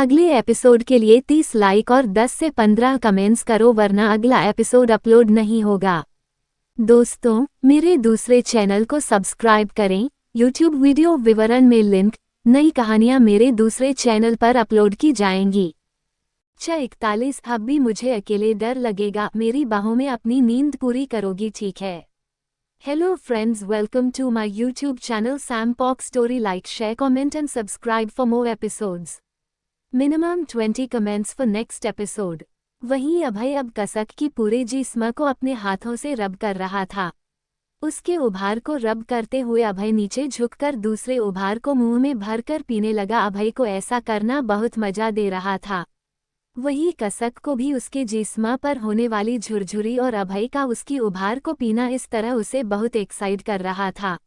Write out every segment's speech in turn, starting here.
अगले एपिसोड के लिए 30 लाइक और 10 से 15 कमेंट्स करो वरना अगला एपिसोड अपलोड नहीं होगा। दोस्तों, मेरे दूसरे चैनल को सब्सक्राइब करें। यूट्यूब वीडियो विवरण में लिंक। नई कहानियां मेरे दूसरे चैनल पर अपलोड की जाएंगी। 41 अब भी मुझे अकेले डर लगेगा, मेरी बाहों में अपनी नींद पूरी करोगी, ठीक है। Hello friends, welcome to my YouTube channel Sam Pok story. Like, share, comment and subscribe for more episodes. Minimum 20 comments for next episode. वहीं अभय अब कसक की पूरे जिस्म को अपने हाथों से रब कर रहा था। उसके उभार को रब करते हुए अभय नीचे झुककर दूसरे उभार को मुंह में भरकर पीने लगा। अभय को ऐसा करना बहुत मजा दे रहा था। वही कसक को भी उसके जिस्म पर होने वाली झुरझुरी और अभय का उसकी उभार को पीना इस तरह उसे बहुत एक्साइट कर रहा था।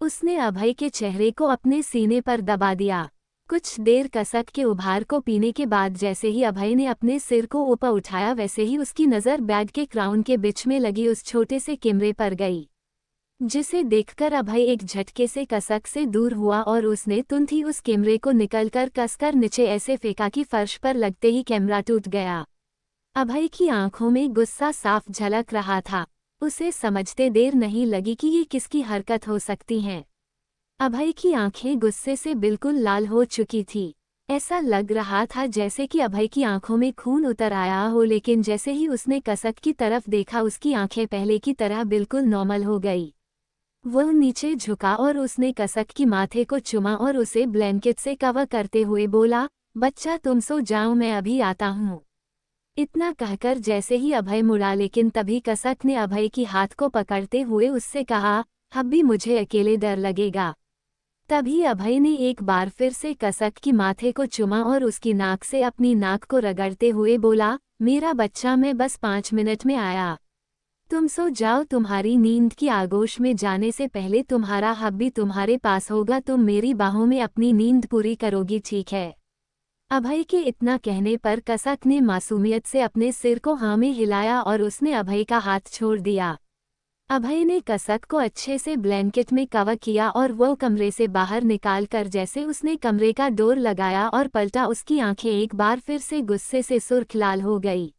उसने अभय के चेहरे को अपने सीने पर दबा दिया। कुछ देर कसक के उभार को पीने के बाद जैसे ही अभय ने अपने सिर को ऊपर उठाया वैसे ही उसकी नज़र बैग के क्राउन के बीच में लगी उस छोटे से कैमरे पर गई, जिसे देखकर अभय एक झटके से कसक से दूर हुआ और उसने तुरंत ही उस कैमरे को निकलकर कसकर नीचे ऐसे फेंका कि फर्श पर लगते ही कैमरा टूट गया। अभय की आंखों में गुस्सा साफ झलक रहा था। उसे समझते देर नहीं लगी कि ये किसकी हरकत हो सकती है। अभय की आंखें गुस्से से बिल्कुल लाल हो चुकी थी। ऐसा लग रहा था जैसे कि अभय की आंखों में खून उतर आया हो, लेकिन जैसे ही उसने कसक की तरफ देखा उसकी आंखें पहले की तरह बिल्कुल नॉर्मल हो गई। वह नीचे झुका और उसने कसक की माथे को चुमा और उसे ब्लैंकेट से कवर करते हुए बोला, बच्चा तुम सो जाओ, मैं अभी आता हूँ। इतना कहकर जैसे ही अभय मुड़ा, लेकिन तभी कसक ने अभय की हाथ को पकड़ते हुए उससे कहा, अब भी मुझे अकेले डर लगेगा। तभी अभय ने एक बार फिर से कसक की माथे को चुमा और उसकी नाक से अपनी नाक को रगड़ते हुए बोला, मेरा बच्चा, मैं बस 5 मिनट में आया। तुम सो जाओ, तुम्हारी नींद की आगोश में जाने से पहले तुम्हारा हक भी तुम्हारे पास होगा। तुम मेरी बाहों में अपनी नींद पूरी करोगी, ठीक है। अभय के इतना कहने पर कसक ने मासूमियत से अपने सिर को हाँ में हिलाया और उसने अभय का हाथ छोड़ दिया। अभय ने कसक को अच्छे से ब्लैंकेट में कवर किया और वो कमरे से बाहर निकालकर जैसे उसने कमरे का डोर लगाया और पलटा, उसकी आंखें एक बार फिर से गुस्से से सुर्ख लाल हो गई।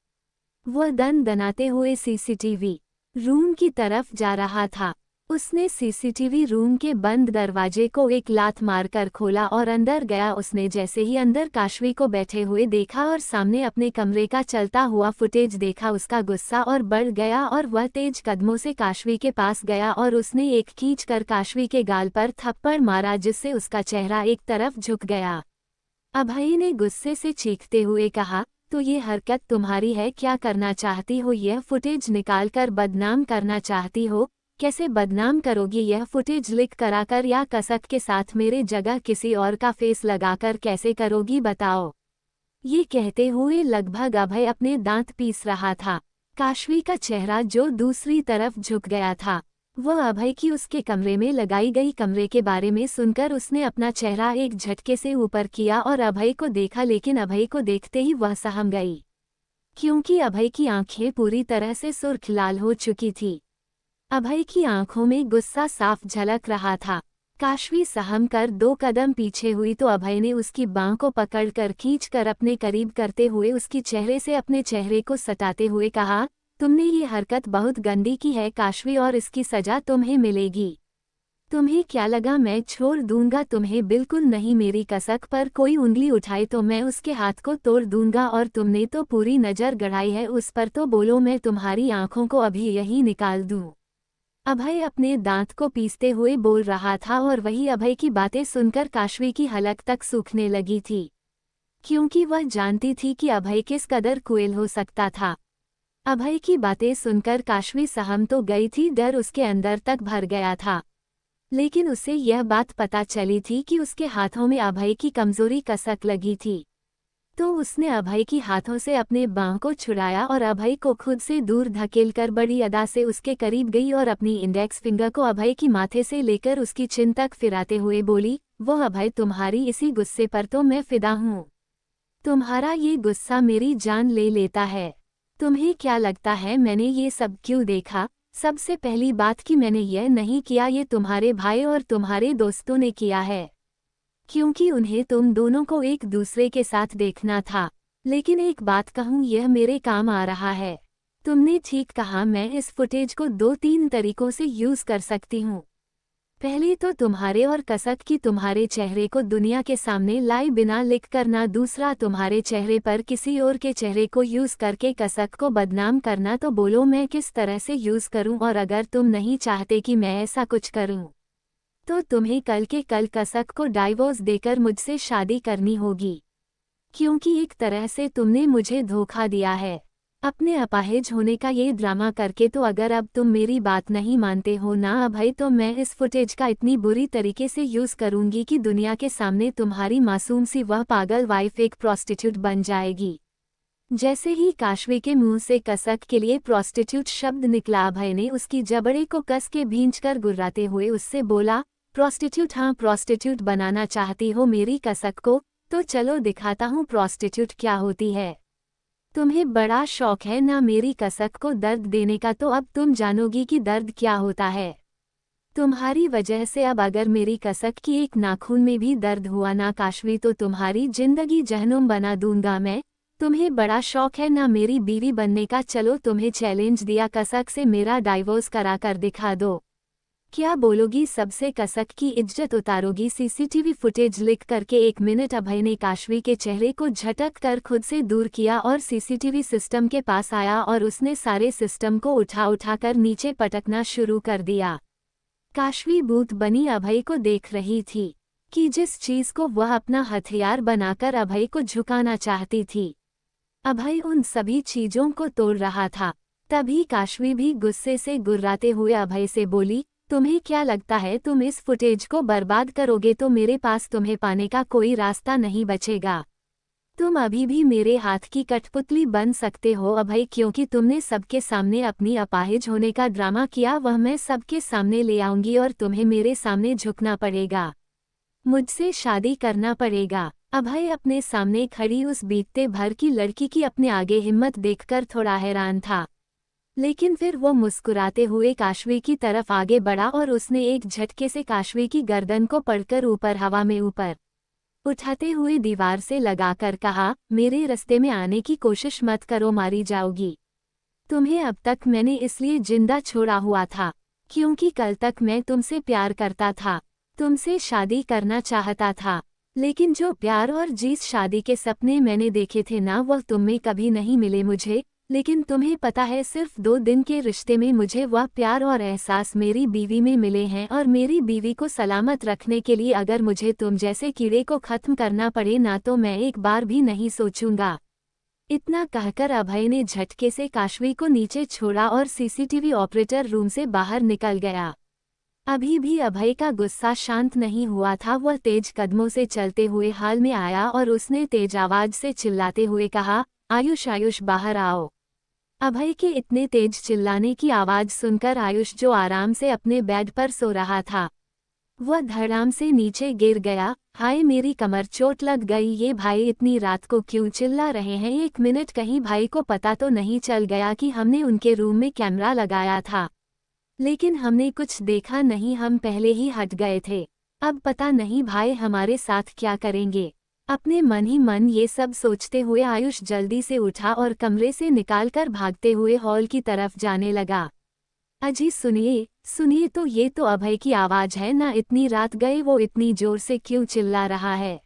वह दनाते हुए सीसीटीवी रूम की तरफ जा रहा था। उसने सीसीटीवी रूम के बंद दरवाजे को एक लात मारकर खोला और अंदर गया। उसने जैसे ही अंदर काशवी को बैठे हुए देखा और सामने अपने कमरे का चलता हुआ फुटेज देखा, उसका गुस्सा और बढ़ गया और वह तेज कदमों से काशवी के पास गया और उसने एक खींचकर काशवी के गाल पर थप्पड़ मारा, जिससे उसका चेहरा एक तरफ झुक गया। अभय ने गुस्से से चीखते हुए कहा, तो ये हरकत तुम्हारी है? क्या करना चाहती हो? यह फुटेज निकालकर बदनाम करना चाहती हो? कैसे बदनाम करोगी? यह फुटेज लिख कराकर या कसक के साथ मेरे जगह किसी और का फेस लगाकर कैसे करोगी, बताओ? ये कहते हुए लगभग अभय अपने दांत पीस रहा था। काशवी का चेहरा जो दूसरी तरफ झुक गया था, वह अभय की उसके कमरे में लगाई गई कमरे के बारे में सुनकर उसने अपना चेहरा एक झटके से ऊपर किया और अभय को देखा, लेकिन अभय को देखते ही वह सहम गई, क्योंकि अभय की आंखें पूरी तरह से सुर्ख लाल हो चुकी थी। अभय की आंखों में गुस्सा साफ झलक रहा था। काशवी सहम कर 2 कदम पीछे हुई तो अभय ने उसकी बांह को पकड़कर खींचकर अपने करीब करते हुए उसकी चेहरे से अपने चेहरे को सटाते हुए कहा, तुमने ये हरकत बहुत गंदी की है काशवी, और इसकी सजा तुम्हें मिलेगी। तुम्हें क्या लगा मैं छोड़ दूंगा तुम्हें? बिल्कुल नहीं। मेरी कसक पर कोई उंगली उठाए तो मैं उसके हाथ को तोड़ दूंगा, और तुमने तो पूरी नज़र गड़ाई है उस पर, तो बोलो मैं तुम्हारी आंखों को अभी यही निकाल दूं। अभय अपने दांत को पीसते हुए बोल रहा था और वही अभय की बातें सुनकर काशवी की हलक तक सूखने लगी थी, क्योंकि वह जानती थी कि अभय किस कदर क्रूएल हो सकता था। अभय की बातें सुनकर काशवी सहम तो गई थी, डर उसके अंदर तक भर गया था, लेकिन उसे यह बात पता चली थी कि उसके हाथों में अभय की कमजोरी कसक लगी थी। तो उसने अभय की हाथों से अपने बांह को छुड़ाया और अभय को खुद से दूर धकेलकर बड़ी अदा से उसके करीब गई और अपनी इंडेक्स फिंगर को अभय की माथे से लेकर उसकी चिन तक फिराते हुए बोली, वो अभय, तुम्हारी इसी गुस्से पर तो मैं फिदा हूँ। तुम्हारा ये गुस्सा मेरी जान ले लेता है। तुम्हें क्या लगता है मैंने ये सब क्यों देखा? सबसे पहली बात कि मैंने यह नहीं किया, ये तुम्हारे भाई और तुम्हारे दोस्तों ने किया है। क्योंकि उन्हें तुम दोनों को एक दूसरे के साथ देखना था। लेकिन एक बात कहूँ, यह मेरे काम आ रहा है। तुमने ठीक कहा, मैं इस फुटेज को 2-3 तरीकों से यूज कर सकती हूँ। पहले तो तुम्हारे और कसक की तुम्हारे चेहरे को दुनिया के सामने लाई बिना लिख करना, दूसरा तुम्हारे चेहरे पर किसी और के चेहरे को यूज करके कसक को बदनाम करना। तो बोलो मैं किस तरह से यूज करूं, और अगर तुम नहीं चाहते कि मैं ऐसा कुछ करूं तो तुम्हें कल के कल कसक को डाइवोर्स देकर मुझसे शादी करनी होगी, क्योंकि एक तरह से तुमने मुझे धोखा दिया है अपने अपाहिज होने का ये ड्रामा करके। तो अगर अब तुम मेरी बात नहीं मानते हो ना अभय, तो मैं इस फुटेज का इतनी बुरी तरीके से यूज करूंगी कि दुनिया के सामने तुम्हारी मासूम सी वह पागल वाइफ एक प्रोस्टिट्यूट बन जाएगी। जैसे ही काशवी के मुंह से कसक के लिए प्रोस्टिट्यूट शब्द निकला, अभय ने उसकी जबड़े को कस के भींचकर गुर्राते हुए उससे बोला, प्रोस्टिट्यूट? हाँ, प्रोस्टिट्यूट बनाना चाहती हो मेरी कसक को? तो चलो दिखाता हूँ प्रोस्टिट्यूट क्या होती है। तुम्हें बड़ा शौक है ना मेरी कसक को दर्द देने का, तो अब तुम जानोगी कि दर्द क्या होता है। तुम्हारी वजह से अब अगर मेरी कसक की एक नाखून में भी दर्द हुआ ना काशवी, तो तुम्हारी जिंदगी जहन्नुम बना दूंगा मैं। तुम्हें बड़ा शौक है ना मेरी बीवी बनने का, चलो तुम्हें चैलेंज दिया, कसक से मेरा डाइवोर्स करा कर दिखा दो। क्या बोलोगी? सबसे कसक की इज्जत उतारोगी? सीसीटीवी फुटेज लिख करके 1 मिनट। अभय ने काशवी के चेहरे को झटक कर खुद से दूर किया और सीसीटीवी सिस्टम के पास आया और उसने सारे सिस्टम को उठा कर नीचे पटकना शुरू कर दिया। काशवी भूत बनी अभय को देख रही थी कि जिस चीज को वह अपना हथियार बनाकर अभय को झुकाना चाहती थी, अभय उन सभी चीजों को तोड़ रहा था। तभी काशवी भी गुस्से से गुर्राते हुए अभय से बोली, तुम्हें क्या लगता है तुम इस फुटेज को बर्बाद करोगे तो मेरे पास तुम्हें पाने का कोई रास्ता नहीं बचेगा। तुम अभी भी मेरे हाथ की कठपुतली बन सकते हो अभय, क्योंकि तुमने सबके सामने अपनी अपाहिज होने का ड्रामा किया, वह मैं सबके सामने ले आऊंगी और तुम्हें मेरे सामने झुकना पड़ेगा, मुझसे शादी करना पड़ेगा। अभय अपने सामने खड़ी उस बीतते भर की लड़की की अपने आगे हिम्मत देखकर थोड़ा हैरान था, लेकिन फिर वो मुस्कुराते हुए काशवी की तरफ आगे बढ़ा और उसने एक झटके से काशवी की गर्दन को पकड़कर ऊपर हवा में ऊपर उठाते हुए दीवार से लगाकर कहा, मेरे रास्ते में आने की कोशिश मत करो, मारी जाओगी। तुम्हें अब तक मैंने इसलिए जिंदा छोड़ा हुआ था क्योंकि कल तक मैं तुमसे प्यार करता था, तुमसे शादी करना चाहता था, लेकिन जो प्यार और जिस शादी के सपने मैंने देखे थे ना, वह तुम में कभी नहीं मिले मुझे। लेकिन तुम्हें पता है, सिर्फ 2 दिन के रिश्ते में मुझे वह प्यार और एहसास मेरी बीवी में मिले हैं, और मेरी बीवी को सलामत रखने के लिए अगर मुझे तुम जैसे कीड़े को खत्म करना पड़े ना, तो मैं एक बार भी नहीं सोचूंगा। इतना कहकर अभय ने झटके से काशवी को नीचे छोड़ा और सीसीटीवी ऑपरेटर रूम से बाहर निकल गया। अभी भी अभय का गुस्सा शांत नहीं हुआ था। वह तेज कदमों से चलते हुए हाल में आया और उसने तेज आवाज से चिल्लाते हुए कहा, आयुष, आयुष बाहर आओ। अभय के इतने तेज चिल्लाने की आवाज सुनकर आयुष, जो आराम से अपने बेड पर सो रहा था, वह धड़ाम से नीचे गिर गया। हाय, मेरी कमर, चोट लग गई। ये भाई इतनी रात को क्यों चिल्ला रहे हैं? 1 मिनट, कहीं भाई को पता तो नहीं चल गया कि हमने उनके रूम में कैमरा लगाया था? लेकिन हमने कुछ देखा नहीं, हम पहले ही हट गए थे। अब पता नहीं भाई हमारे साथ क्या करेंगे। अपने मन ही मन ये सब सोचते हुए आयुष जल्दी से उठा और कमरे से निकालकर भागते हुए हॉल की तरफ जाने लगा। अजी सुनिए, सुनिए, तो ये तो अभय की आवाज है ना? इतनी रात गए वो इतनी जोर से क्यों चिल्ला रहा है?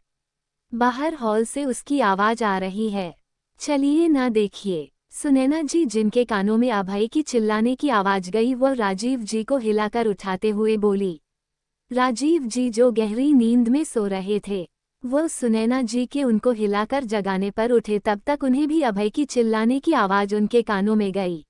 बाहर हॉल से उसकी आवाज आ रही है, चलिए ना देखिए। सुनैना जी, जिनके कानों में अभय की चिल्लाने की आवाज गई, वह राजीव जी को हिलाकर उठाते हुए बोली। राजीव जी, जो गहरी नींद में सो रहे थे, वह सुनैना जी के उनको हिलाकर जगाने पर उठे। तब तक उन्हें भी अभय की चिल्लाने की आवाज उनके कानों में गई,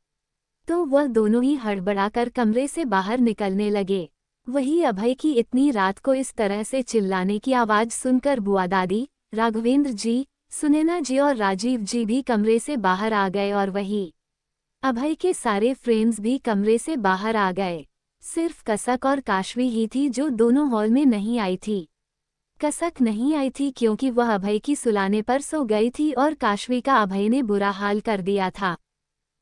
तो वह दोनों ही हड़बड़ाकर कमरे से बाहर निकलने लगे। वही अभय की इतनी रात को इस तरह से चिल्लाने की आवाज सुनकर बुआ दादी, राघवेंद्र जी, सुनैना जी और राजीव जी भी कमरे से बाहर आ गए, और वही अभय के सारे फ्रेंड्स भी कमरे से बाहर आ गए। सिर्फ कसक और काशवी ही थी जो दोनों हॉल में नहीं आई थी। कसक नहीं आई थी क्योंकि वह अभय की सुलाने पर सो गई थी, और काशवी का अभय ने बुरा हाल कर दिया था।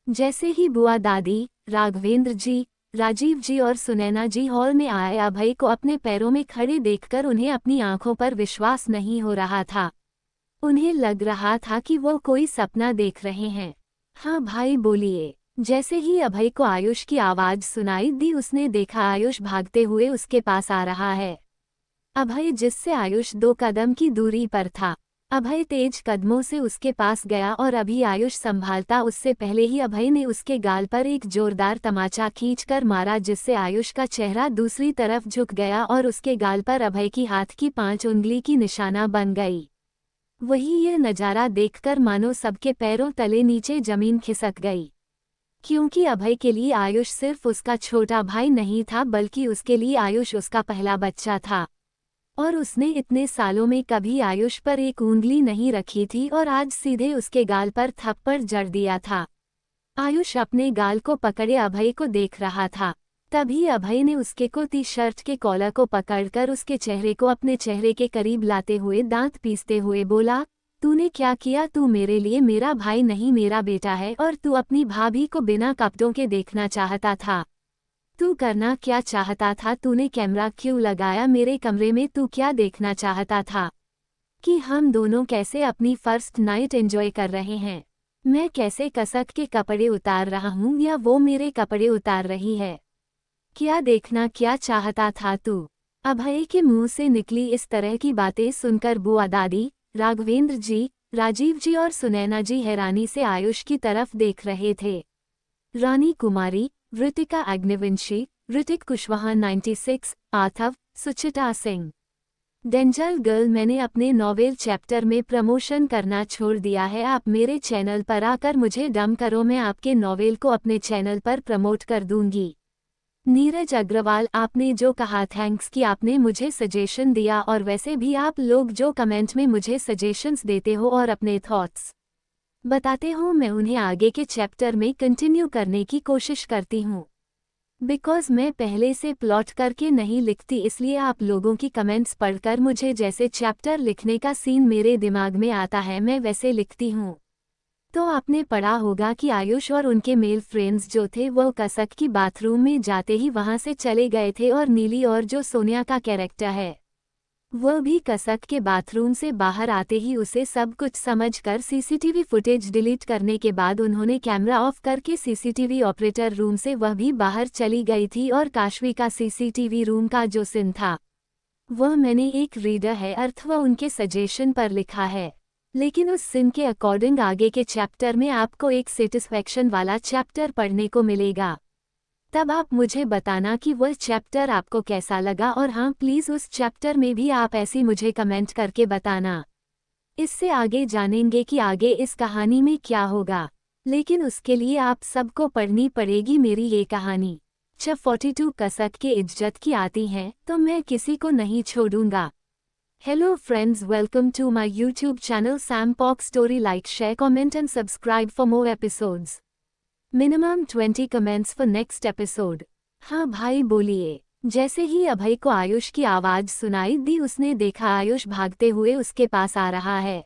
जैसे ही बुआ दादी, राघवेंद्र जी, राजीव जी और सुनैना जी हॉल में आए। अभय को अपने पैरों में खड़े देखकर उन्हें अपनी आंखों पर विश्वास नहीं हो रहा था। उन्हें लग रहा था कि वो कोई सपना देख रहे हैं। हाँ भाई बोलिए। जैसे ही अभय को आयुष की आवाज सुनाई दी उसने देखा आयुष भागते हुए उसके पास आ रहा है। अभय जिससे आयुष 2 कदम की दूरी पर था। अभय तेज कदमों से उसके पास गया और अभी आयुष संभालता उससे पहले ही अभय ने उसके गाल पर एक जोरदार तमाचा खींचकर मारा जिससे आयुष का चेहरा दूसरी तरफ झुक गया और उसके गाल पर अभय की हाथ की 5 उंगली की निशाना बन गई। वही यह नजारा देखकर मानो सबके पैरों तले नीचे जमीन खिसक गई। क्योंकि अभय के लिए आयुष सिर्फ उसका छोटा भाई नहीं था बल्कि उसके लिए आयुष उसका पहला बच्चा था। और उसने इतने सालों में कभी आयुष पर एक उंगली नहीं रखी थी और आज सीधे उसके गाल पर थप्पड़ जड़ दिया था। आयुष अपने गाल को पकड़े अभय को देख रहा था। तभी अभय ने उसके टी शर्ट के कॉलर को पकड़कर उसके चेहरे को अपने चेहरे के करीब लाते हुए दांत पीसते हुए बोला, तूने क्या किया? तू मेरे लिए मेरा भाई नहीं मेरा बेटा है और तू अपनी भाभी को बिना कपड़ों के देखना चाहता था। तू करना क्या चाहता था? तूने कैमरा क्यों लगाया मेरे कमरे में? तू क्या देखना चाहता था कि हम दोनों कैसे अपनी फर्स्ट नाइट एंजॉय कर रहे हैं? मैं कैसे कसक के कपड़े उतार रहा हूँ या वो मेरे कपड़े उतार रही है? क्या देखना क्या चाहता था तू? अभय के मुंह से निकली इस तरह की बातें सुनकर बुआ दादी, राघवेंद्र जी, राजीव जी और सुनैना जी हैरानी से आयुष की तरफ देख रहे थे। रानी कुमारी, ऋतिका अग्निवंशी, ऋतिक कुशवाहा 96, आथव, सुचिता सिंह। डेंजर गर्ल मैंने अपने नॉवेल चैप्टर में प्रमोशन करना छोड़ दिया है। आप मेरे चैनल पर आकर मुझे डम करो, मैं आपके नॉवेल को अपने चैनल पर प्रमोट कर दूंगी। नीरज अग्रवाल आपने जो कहा थैंक्स कि आपने मुझे सजेशन दिया और वैसे भी आप लोग जो कमेंट में मुझे सजेशंस देते हो और अपने थॉट्स बताते हो मैं उन्हें आगे के चैप्टर में कंटिन्यू करने की कोशिश करती हूँ। बिकॉज मैं पहले से प्लॉट करके नहीं लिखती इसलिए आप लोगों की कमेंट्स पढ़कर मुझे जैसे चैप्टर लिखने का सीन मेरे दिमाग में आता है मैं वैसे लिखती हूँ। तो आपने पढ़ा होगा कि आयुष और उनके मेल फ्रेंड्स जो थे वो कसक की बाथरूम में जाते ही वहां से चले गए थे और नीली और जो सोनिया का कैरेक्टर है वह भी कसक के बाथरूम से बाहर आते ही उसे सब कुछ समझकर सीसीटीवी फुटेज डिलीट करने के बाद उन्होंने कैमरा ऑफ करके सीसीटीवी ऑपरेटर रूम से वह भी बाहर चली गई थी और काशवी का सीसीटीवी रूम का जो सीन था वह मैंने एक रीडर है अर्थ वह उनके सजेशन पर लिखा है। लेकिन उस सीन के अकॉर्डिंग आगे के चैप्टर में आपको एक सेटिस्फैक्शन वाला चैप्टर पढ़ने को मिलेगा। तब आप मुझे बताना कि वह चैप्टर आपको कैसा लगा और हाँ प्लीज़ उस चैप्टर में भी आप ऐसी मुझे कमेंट करके बताना। इससे आगे जानेंगे कि आगे इस कहानी में क्या होगा। लेकिन उसके लिए आप सबको पढ़नी पड़ेगी मेरी ये कहानी। जब 42 कसक के इज्जत की आती हैं तो मैं किसी को नहीं छोड़ूंगा। Hello friends, welcome to my YouTube channel Sam Pok story. Like, share, comment and subscribe for more episodes. Minimum 20 comments for next episode. हाँ भाई बोलिए। जैसे ही अभय को आयुष की आवाज सुनाई दी उसने देखा आयुष भागते हुए उसके पास आ रहा है।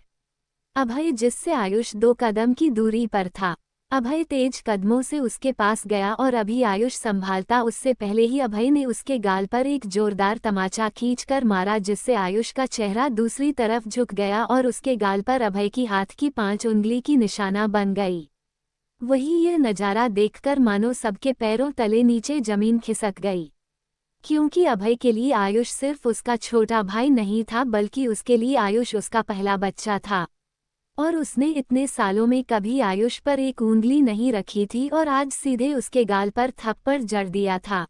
अभय जिससे आयुष 2 कदम की दूरी पर था। अभय तेज कदमों से उसके पास गया और अभी आयुष संभालता उससे पहले ही अभय ने उसके गाल पर एक जोरदार तमाचा खींचकर मारा जिससे आयुष का चेहरा दूसरी तरफ झुक गया और उसके गाल पर अभय की हाथ की 5 उंगली की निशाना बन गई। वही यह नजारा देखकर मानो सबके पैरों तले नीचे जमीन खिसक गई। क्योंकि अभय के लिए आयुष सिर्फ उसका छोटा भाई नहीं था बल्कि उसके लिए आयुष उसका पहला बच्चा था। और उसने इतने सालों में कभी आयुष पर एक उंगली नहीं रखी थी और आज सीधे उसके गाल पर थप्पड़ जड़ दिया था।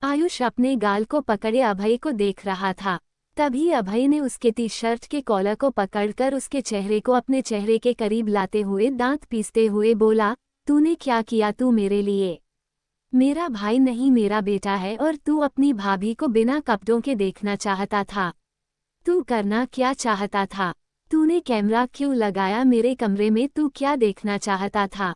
आयुष अपने गाल को पकड़े अभय को देख रहा था। तभी अभय ने उसके टी शर्ट के कॉलर को पकड़कर उसके चेहरे को अपने चेहरे के करीब लाते हुए दांत पीसते हुए बोला, तूने क्या किया? तू मेरे लिए मेरा भाई नहीं मेरा बेटा है और तू अपनी भाभी को बिना कपड़ों के देखना चाहता था। तू करना क्या चाहता था? तूने कैमरा क्यों लगाया मेरे कमरे में? तू क्या देखना चाहता था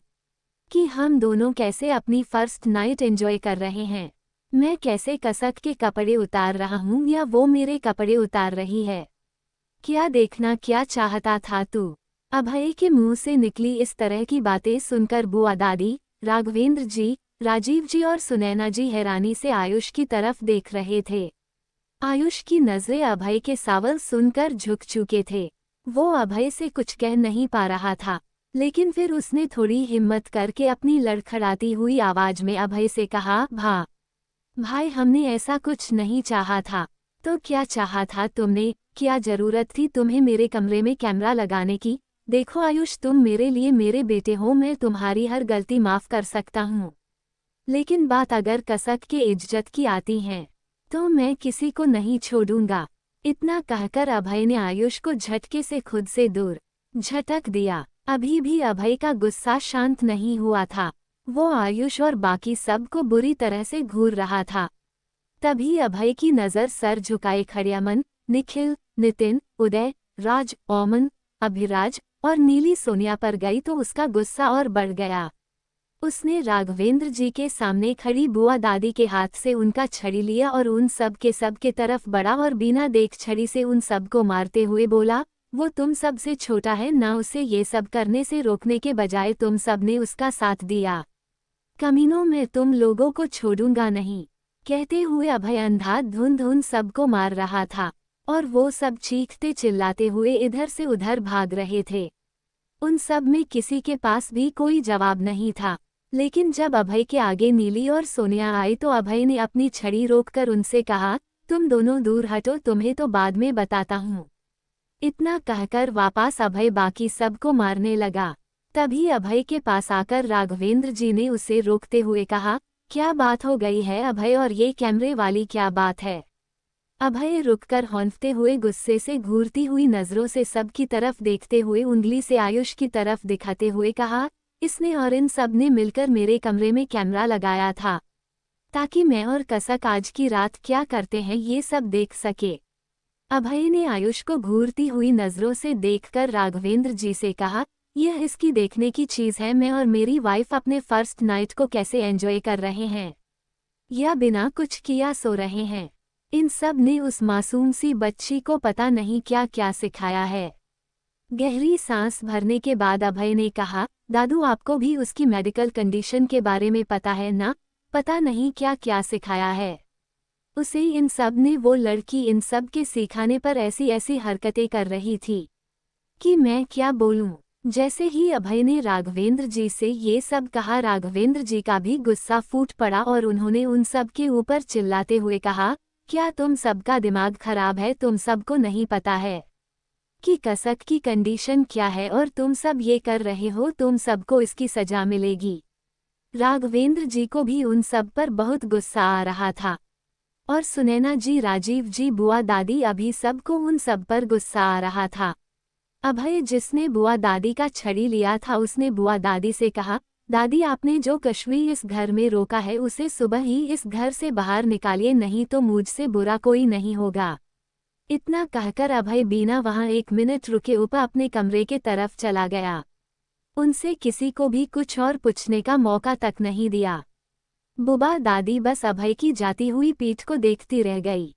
कि हम दोनों कैसे अपनी फर्स्ट नाइट एंजॉय कर रहे हैं? मैं कैसे कसक के कपड़े उतार रहा हूँ या वो मेरे कपड़े उतार रही है? क्या देखना क्या चाहता था तू? अभय के मुंह से निकली इस तरह की बातें सुनकर बुआ दादी, राघवेंद्र जी, राजीव जी और सुनैना जी हैरानी से आयुष की तरफ देख रहे थे। आयुष की नजरें अभय के सवाल सुनकर झुक चुके थे। वो अभय से कुछ कह नहीं पा रहा था, लेकिन फिर उसने थोड़ी हिम्मत करके अपनी लड़खड़ाती हुई आवाज में अभय से कहा, भाई हमने ऐसा कुछ नहीं चाहा था। तो क्या चाहा था तुमने? क्या जरूरत थी तुम्हें मेरे कमरे में कैमरा लगाने की? देखो आयुष, तुम मेरे लिए मेरे बेटे हो, मैं तुम्हारी हर गलती माफ कर सकता हूँ, लेकिन बात अगर कसक के इज्जत की आती है तो मैं किसी को नहीं छोड़ूंगा। इतना कहकर अभय ने आयुष को झटके से खुद से दूर झटक दिया। अभी भी अभय का गुस्सा शांत नहीं हुआ था। वो आयुष और बाकी सबको बुरी तरह से घूर रहा था। तभी अभय की नजर सर झुकाए खड़ियामन, निखिल, नितिन, उदय, राज, ओमन, अभिराज और नीली सोनिया पर गई तो उसका गुस्सा और बढ़ गया। उसने राघवेंद्र जी के सामने खड़ी बुआ दादी के हाथ से उनका छड़ी लिया और उन सब के तरफ बढ़ा और बिना देख छड़ी से उन सब को मारते हुए बोला, वो तुम सब से छोटा है ना, उसे ये सब करने से रोकने के बजाय तुम सब ने उसका साथ दिया। कमीनों, में तुम लोगों को छोड़ूंगा नहीं। कहते हुए अभय अंधाधुंध उन सबको मार रहा था और वो सब चीखते चिल्लाते हुए इधर से उधर भाग रहे थे। उन सब में किसी के पास भी कोई जवाब नहीं था, लेकिन जब अभय के आगे नीली और सोनिया आई तो अभय ने अपनी छड़ी रोककर उनसे कहा, तुम दोनों दूर हटो, तुम्हें तो बाद में बताता हूँ। इतना कहकर वापस अभय बाकी सबको मारने लगा। तभी अभय के पास आकर राघवेंद्र जी ने उसे रोकते हुए कहा, क्या बात हो गई है अभय, और ये कैमरे वाली क्या बात है? अभय रुककर हौंफते हुए गुस्से से घूरती हुई नजरों से सबकी तरफ देखते हुए उंगली से आयुष की तरफ दिखाते हुए कहा, इसने और इन सब ने मिलकर मेरे कमरे में कैमरा लगाया था ताकि मैं और कसक आज की रात क्या करते हैं ये सब देख सके। अभय ने आयुष को घूरती हुई नजरों से देखकर राघवेंद्र जी से कहा, यह इसकी देखने की चीज है, मैं और मेरी वाइफ अपने फर्स्ट नाइट को कैसे एंजॉय कर रहे हैं या बिना कुछ किया सो रहे हैं। इन सब ने उस मासूम सी बच्ची को पता नहीं क्या क्या सिखाया है। गहरी सांस भरने के बाद अभय ने कहा, दादू आपको भी उसकी मेडिकल कंडीशन के बारे में पता है ना? पता नहीं क्या क्या सिखाया है उसे। इन सब ने, वो लड़की इन सब के सिखाने पर ऐसी ऐसी हरकतें कर रही थी कि मैं क्या बोलूं। जैसे ही अभय ने राघवेंद्र जी से ये सब कहा, राघवेंद्र जी का भी गुस्सा फूट पड़ा और उन्होंने उन सब के ऊपर चिल्लाते हुए कहा, क्या तुम सबका दिमाग खराब है? तुम सबको नहीं पता है कि कसक की कंडीशन क्या है और तुम सब ये कर रहे हो, तुम सबको इसकी सजा मिलेगी। राघवेंद्र जी को भी उन सब पर बहुत गुस्सा आ रहा था और सुनैना जी, राजीव जी, बुआ दादी, अभी सबको उन सब पर गुस्सा आ रहा था। अभय, जिसने बुआ दादी का छड़ी लिया था, उसने बुआ दादी से कहा, दादी आपने जो कश्वी इस घर में रोका है उसे सुबह ही इस घर से बाहर निकालिए, नहीं तो मुझसे बुरा कोई नहीं होगा। इतना कहकर अभय बिना वहां 1 मिनट रुके ऊपर अपने कमरे के तरफ चला गया। उनसे किसी को भी कुछ और पूछने का मौका तक नहीं दिया। बुआ दादी बस अभय की जाती हुई पीठ को देखती रह गई।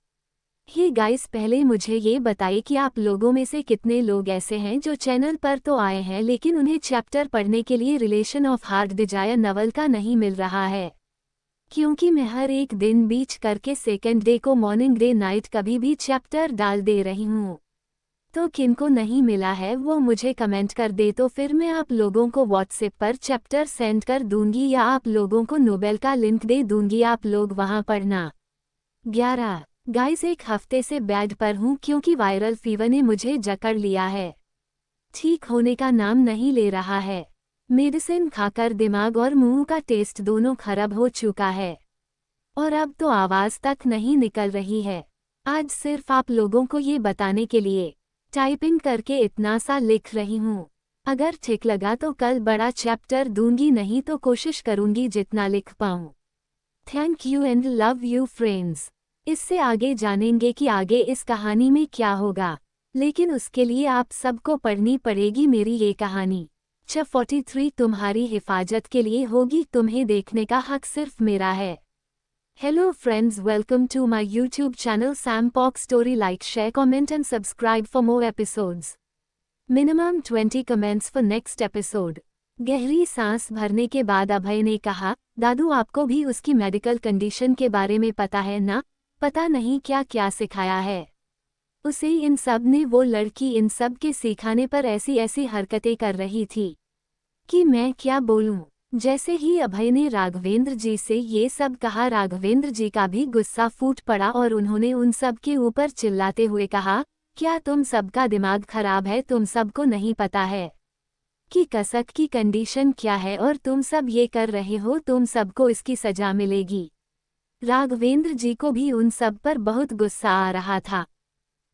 हे गाइस, पहले मुझे ये बताइए कि आप लोगों में से कितने लोग ऐसे हैं जो चैनल पर तो आए हैं लेकिन उन्हें चैप्टर पढ़ने के लिए relation of heart Dzire Naval का नहीं मिल रहा है? क्योंकि मैं हर एक दिन बीच करके सेकंड डे को मॉर्निंग डे नाइट कभी भी चैप्टर डाल दे रही हूँ। तो किनको नहीं मिला है वो मुझे कमेंट कर दे, तो फिर मैं आप लोगों को व्हाट्सएप पर चैप्टर सेंड कर दूंगी या आप लोगों को नोबेल का लिंक दे दूंगी, आप लोग वहां पढ़ना। 11 गाइस, 1 हफ्ते से बेड पर हूँ क्योंकि वायरल फीवर ने मुझे जकड़ लिया है। ठीक होने का नाम नहीं ले रहा है। मेडिसिन खाकर दिमाग और मुंह का टेस्ट दोनों खराब हो चुका है और अब तो आवाज तक नहीं निकल रही है। आज सिर्फ आप लोगों को ये बताने के लिए टाइपिंग करके इतना सा लिख रही हूँ। अगर ठीक लगा तो कल बड़ा चैप्टर दूंगी, नहीं तो कोशिश करूंगी जितना लिख पाऊँ। Thank you and love you friends. इससे आगे जानेंगे कि आगे इस कहानी में क्या होगा, लेकिन उसके लिए आप सबको पढ़नी पड़ेगी मेरी ये कहानी। 43 तुम्हारी हिफाजत के लिए होगी, तुम्हें देखने का हक सिर्फ मेरा है। Hello friends, welcome to my YouTube channel Sam Pok story. Like, share, comment and subscribe for more episodes. Minimum 20 comments for next episode. गहरी सांस भरने के बाद अभय ने कहा, दादू आपको भी उसकी मेडिकल कंडीशन के बारे में पता है ना? पता नहीं क्या क्या सिखाया है उसे। इन सब ने वो लड़की इन सब के सिखाने पर ऐसी ऐसी हरकतें कर रही थी कि मैं क्या बोलूं। जैसे ही अभय ने राघवेंद्र जी से ये सब कहा, राघवेंद्र जी का भी गुस्सा फूट पड़ा और उन्होंने उन सब के ऊपर चिल्लाते हुए कहा, क्या तुम सबका दिमाग खराब है? तुम सबको नहीं पता है कि कसक की कंडीशन क्या है और तुम सब ये कर रहे हो? तुम सबको इसकी सजा मिलेगी। राघवेंद्र जी को भी उन सब पर बहुत गुस्सा आ रहा था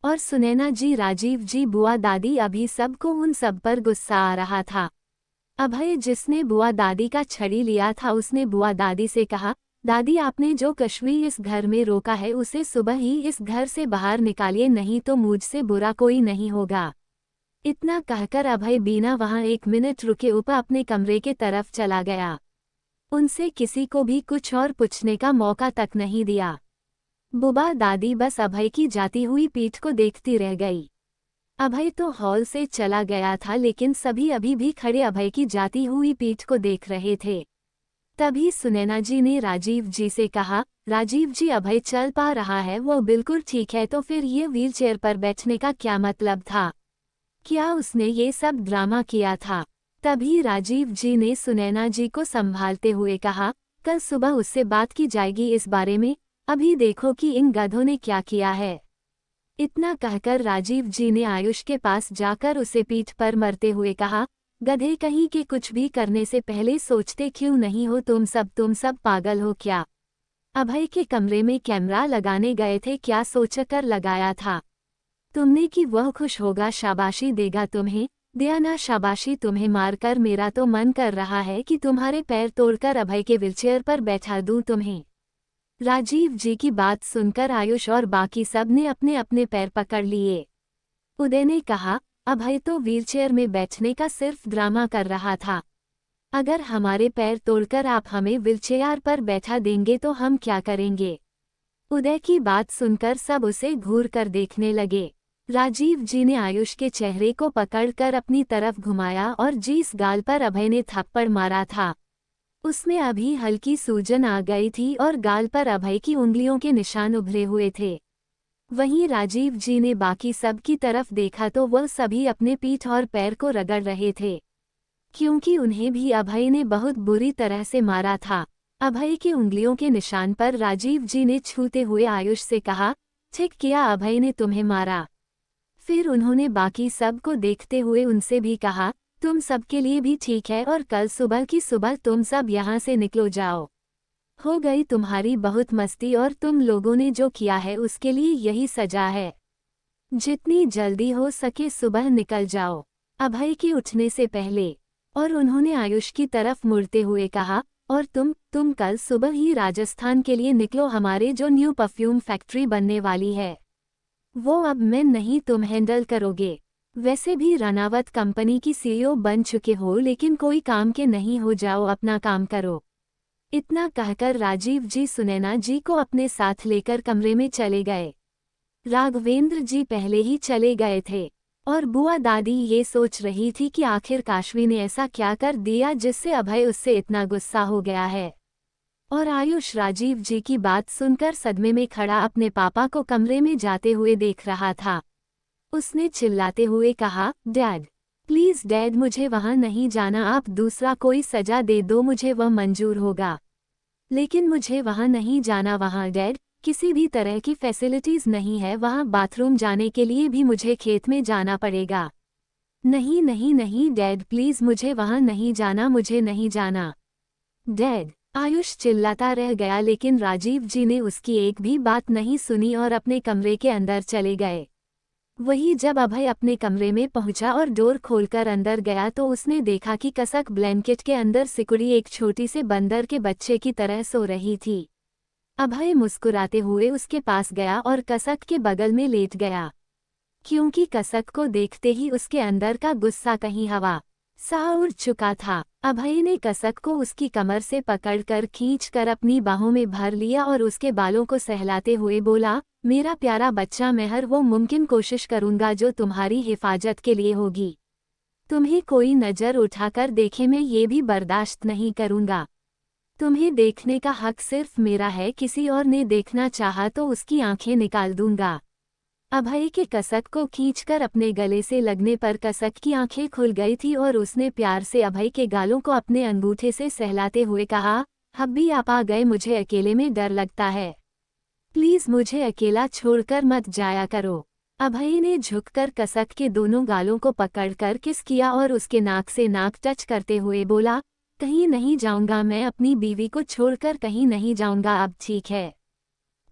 और सुनैना जी, राजीव जी, बुआ दादी, अभी सबको उन सब पर गुस्सा आ रहा था। अभय जिसने बुआ दादी का छड़ी लिया था उसने बुआ दादी से कहा, दादी आपने जो कश्मी इस घर में रोका है उसे सुबह ही इस घर से बाहर निकालिए, नहीं तो मुझसे बुरा कोई नहीं होगा। इतना कहकर अभय बिना वहां 1 मिनट रुके ऊपर अपने कमरे के तरफ चला गया। उनसे किसी को भी कुछ और पूछने का मौका तक नहीं दिया। बुआ दादी बस अभय की जाती हुई पीठ को देखती रह गई। अभय तो हॉल से चला गया था लेकिन सभी अभी भी खड़े अभय की जाती हुई पीठ को देख रहे थे। तभी सुनैना जी ने राजीव जी से कहा, राजीव जी अभय चल पा रहा है, वो बिल्कुल ठीक है, तो फिर ये व्हीलचेयर पर बैठने का क्या मतलब था? क्या उसने ये सब ड्रामा किया था? तभी राजीव जी ने सुनैना जी को संभालते हुए कहा, कल सुबह उससे बात की जाएगी इस बारे में, अभी देखो कि इन गधों ने क्या किया है। इतना कहकर राजीव जी ने आयुष के पास जाकर उसे पीठ पर मरते हुए कहा, गधे कहीं के, कुछ भी करने से पहले सोचते क्यों नहीं हो? तुम सब पागल हो क्या? अभय के कमरे में कैमरा लगाने गए थे, क्या सोचकर लगाया था तुमने कि वह खुश होगा, शाबाशी देगा तुम्हें? दिया ना शाबाशी तुम्हें मारकर। मेरा तो मन कर रहा है कि तुम्हारे पैर तोड़कर अभय के व्हीलचेयर पर बैठा दूं तुम्हें। राजीव जी की बात सुनकर आयुष और बाकी सब ने अपने अपने पैर पकड़ लिए। उदय ने कहा, अभय तो व्हीलचेयर में बैठने का सिर्फ ड्रामा कर रहा था। अगर हमारे पैर तोड़कर आप हमें व्हीलचेयर पर बैठा देंगे तो हम क्या करेंगे? उदय की बात सुनकर सब उसे घूर कर देखने लगे। राजीव जी ने आयुष के चेहरे को पकड़कर अपनी तरफ घुमाया और जिस गाल पर अभय ने थप्पड़ मारा था उसमें अभी हल्की सूजन आ गई थी और गाल पर अभय की उंगलियों के निशान उभरे हुए थे। वहीं राजीव जी ने बाकी सब की तरफ देखा तो वह सभी अपने पीठ और पैर को रगड़ रहे थे, क्योंकि उन्हें भी अभय ने बहुत बुरी तरह से मारा था। अभय की उंगलियों के निशान पर राजीव जी ने छूते हुए आयुष से कहा, ठीक किया, अभय ने तुम्हें मारा। फिर उन्होंने बाकी सब को देखते हुए उनसे भी कहा, तुम सबके लिए भी ठीक है और कल सुबह की सुबह तुम सब यहाँ से निकलो जाओ। हो गई तुम्हारी बहुत मस्ती और तुम लोगों ने जो किया है उसके लिए यही सजा है। जितनी जल्दी हो सके सुबह निकल जाओ, अभय के उठने से पहले। और उन्होंने आयुष की तरफ मुड़ते हुए कहा, और तुम कल सुबह ही राजस्थान के लिए निकलो, हमारे जो न्यू परफ्यूम फैक्ट्री बनने वाली है वो अब मैं नहीं, तुम हैंडल करोगे। वैसे भी रानावत कंपनी की सीईओ बन चुके हो, लेकिन कोई काम के नहीं हो, जाओ अपना काम करो। इतना कहकर राजीव जी सुनैना जी को अपने साथ लेकर कमरे में चले गए। राघवेंद्र जी पहले ही चले गए थे और बुआ दादी ये सोच रही थी कि आखिर काशवी ने ऐसा क्या कर दिया जिससे अभय उससे इतना गुस्सा हो गया है। और आयुष राजीव जी की बात सुनकर सदमे में खड़ा अपने पापा को कमरे में जाते हुए देख रहा था। उसने चिल्लाते हुए कहा, डैड प्लीज डैड, मुझे वहां नहीं जाना, आप दूसरा कोई सजा दे दो, मुझे वह मंजूर होगा, लेकिन मुझे वहां नहीं जाना। वहां डैड किसी भी तरह की फैसिलिटीज नहीं है, वहां बाथरूम जाने के लिए भी मुझे खेत में जाना पड़ेगा। नहीं नहीं नहीं डैड प्लीज, मुझे वहां नहीं जाना, मुझे नहीं जाना। डैड, आयुष चिल्लाता रह गया, लेकिन राजीव जी ने उसकी एक भी बात नहीं सुनी और अपने कमरे के अंदर चले गए। वही जब अभय अपने कमरे में पहुंचा और डोर खोलकर अंदर गया तो उसने देखा कि कसक ब्लैंकेट के अंदर सिकुड़ी एक छोटी से बंदर के बच्चे की तरह सो रही थी। अभय मुस्कुराते हुए उसके पास गया और कसक के बगल में लेट गया, क्योंकि कसक को देखते ही उसके अंदर का गुस्सा कहीं हवा सा उड़ चुका था। अभय ने कसक को उसकी कमर से पकड़कर खींचकर अपनी बाहों में भर लिया और उसके बालों को सहलाते हुए बोला, मेरा प्यारा बच्चा, मैं हर वो मुमकिन कोशिश करूंगा जो तुम्हारी हिफाजत के लिए होगी। तुम्हें कोई नज़र उठाकर देखे मैं ये भी बर्दाश्त नहीं करूँगा। तुम्हें देखने का हक सिर्फ मेरा है, किसी और ने देखना चाहा तो उसकी आंखें निकाल दूंगा। अभय के कसक को खींचकर अपने गले से लगने पर कसक की आंखें खुल गई थी और उसने प्यार से अभय के गालों को अपने अंगूठे से सहलाते हुए कहा, हब्बी आप आ गए, मुझे अकेले में डर लगता है। प्लीज मुझे अकेला छोड़कर मत जाया करो। अभय ने झुककर कसक के दोनों गालों को पकड़कर किस किया और उसके नाक से नाक टच करते हुए बोला, कहीं नहीं जाऊंगा, मैं अपनी बीवी को छोड़कर कहीं नहीं जाऊंगा, अब ठीक है।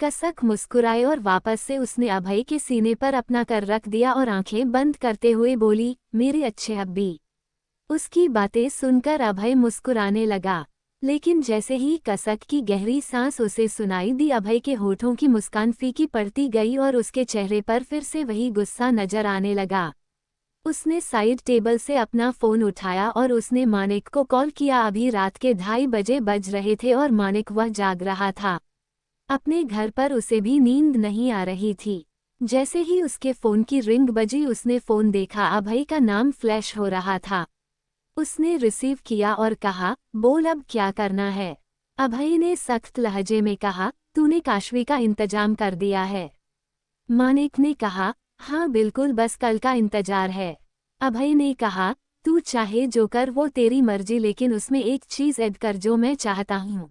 कसक मुस्कुराए और वापस से उसने अभय के सीने पर अपना कर रख दिया और आंखें बंद करते हुए बोली, मेरे अच्छे हब्बी। उसकी बातें सुनकर अभय मुस्कुराने लगा, लेकिन जैसे ही कसक की गहरी सांस उसे सुनाई दी, अभय के होठों की मुस्कान फीकी पड़ती गई और उसके चेहरे पर फिर से वही गुस्सा नजर आने लगा। उसने साइड टेबल से अपना फोन उठाया और उसने मानिक को कॉल किया। अभी रात के 2:30 बजे बज रहे थे और मानिक वह जाग रहा था। अपने घर पर उसे भी नींद नहीं आ रही थी। जैसे ही उसके फोन की रिंग बजी, उसने फोन देखा, अभय का नाम फ्लैश हो रहा था। उसने रिसीव किया और कहा, बोल अब क्या करना है। अभय ने सख्त लहजे में कहा, तूने काशवी का इंतजाम कर दिया है। मानिक ने कहा, हाँ बिल्कुल, बस कल का इंतजार है। अभय ने कहा, तू चाहे जो कर, वो तेरी मर्जी, लेकिन उसमें एक चीज ऐड कर जो मैं चाहता हूँ।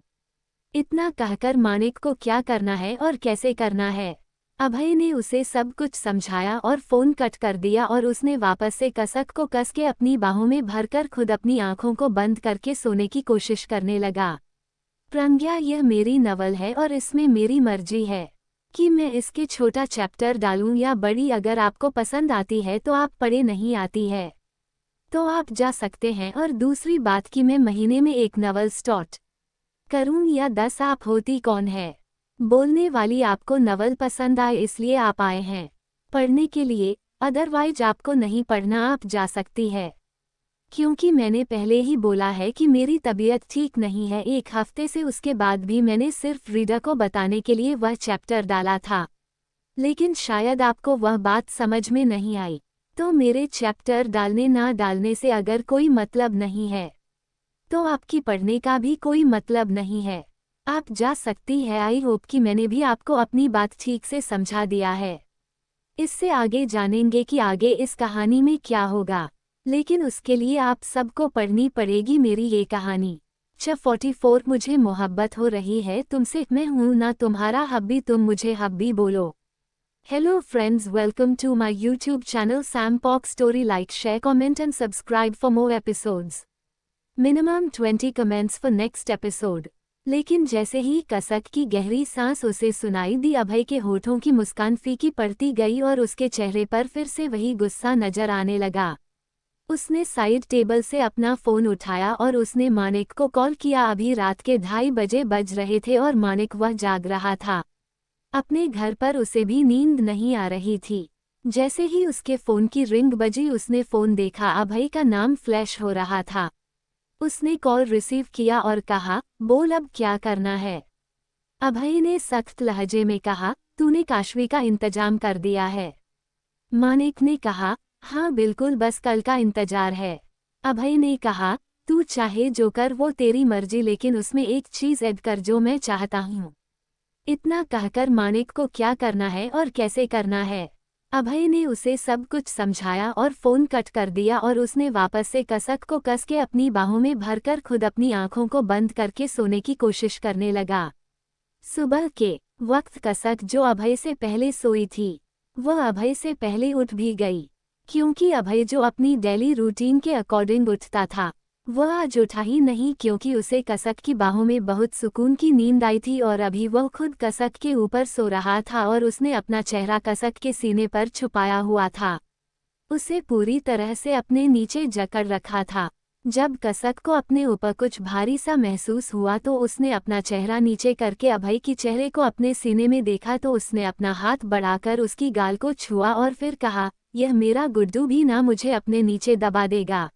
इतना कहकर मानिक को क्या करना है और कैसे करना है, अभय ने उसे सब कुछ समझाया और फोन कट कर दिया और उसने वापस से कसक को कस के अपनी बाहों में भरकर खुद अपनी आंखों को बंद करके सोने की कोशिश करने लगा। प्रज्ञा, यह मेरी नवल है और इसमें मेरी मर्जी है कि मैं इसके छोटा चैप्टर डालूं या बड़ी। अगर आपको पसंद आती है तो आप पढ़े, नहीं आती है तो आप जा सकते हैं। और दूसरी बात कि मैं महीने में एक नवल स्टार्ट करूं या 10, आप होती कौन है बोलने वाली। आपको नवल पसंद आए इसलिए आप आए हैं पढ़ने के लिए, अदरवाइज आपको नहीं पढ़ना, आप जा सकती है। क्योंकि मैंने पहले ही बोला है कि मेरी तबीयत ठीक नहीं है 1 हफ्ते से। उसके बाद भी मैंने सिर्फ रीडर को बताने के लिए वह चैप्टर डाला था, लेकिन शायद आपको वह बात समझ में नहीं आई। तो मेरे चैप्टर डालने ना डालने से अगर कोई मतलब नहीं है तो आपकी पढ़ने का भी कोई मतलब नहीं है। आप जा सकती है। आई होप कि मैंने भी आपको अपनी बात ठीक से समझा दिया है। इससे आगे जानेंगे कि आगे इस कहानी में क्या होगा, लेकिन उसके लिए आप सबको पढ़नी पड़ेगी मेरी ये कहानी। 44 मुझे मोहब्बत हो रही है तुमसे, मैं हूं ना तुम्हारा हब्बी, तुम मुझे हब्बी बोलो। Hello friends, welcome to my YouTube channel Sam Pok story. Like, share, comment and subscribe for more episodes. Minimum 20 comments for next episode. लेकिन जैसे ही कसक की गहरी सांस उसे सुनाई दी, अभय के होठों की मुस्कान फीकी पड़ती गई और उसके चेहरे पर फिर से वही गुस्सा नजर आने लगा। उसने साइड टेबल से अपना फोन उठाया और उसने मानिक को कॉल किया। अभी रात के 2:30 बजे बज रहे थे और मानिक वह जाग रहा था। अपने घर पर उसे भी नींद नहीं आ रही थी। जैसे ही उसके फोन की रिंग बजी, उसने फोन देखा, अभय का नाम फ्लैश हो रहा था। उसने कॉल रिसीव किया और कहा, बोल अब क्या करना है। अभय ने सख्त लहजे में कहा, तूने काशवी का इंतजाम कर दिया है। मानिक ने कहा, हाँ बिल्कुल, बस कल का इंतजार है। अभय ने कहा, तू चाहे जो कर, वो तेरी मर्जी, लेकिन उसमें एक चीज ऐड कर जो मैं चाहता हूँ। इतना कहकर मानिक को क्या करना है और कैसे करना है, अभय ने उसे सब कुछ समझाया और फोन कट कर दिया और उसने वापस से कसक को कस के अपनी बाहों में भरकर खुद अपनी आंखों को बंद करके सोने की कोशिश करने लगा। सुबह के वक्त कसक, जो अभय से पहले सोई थी, वह अभय से पहले उठ भी गई। क्योंकि अभय जो अपनी डेली रूटीन के अकॉर्डिंग उठता था, वह आज उठा ही नहीं, क्योंकि उसे कसक की बाहों में बहुत सुकून की नींद आई थी और अभी वह खुद कसक के ऊपर सो रहा था और उसने अपना चेहरा कसक के सीने पर छुपाया हुआ था। उसे पूरी तरह से अपने नीचे जकड़ रखा था। जब कसक को अपने ऊपर कुछ भारी सा महसूस हुआ तो उसने अपना चेहरा नीचे करके अभय की चेहरे को अपने सीने में देखा तो उसने अपना हाथ बढ़ाकर उसकी गाल को छुआ और फिर कहा, यह मेरा गुड्डू भी ना मुझे अपने नीचे दबा देगा।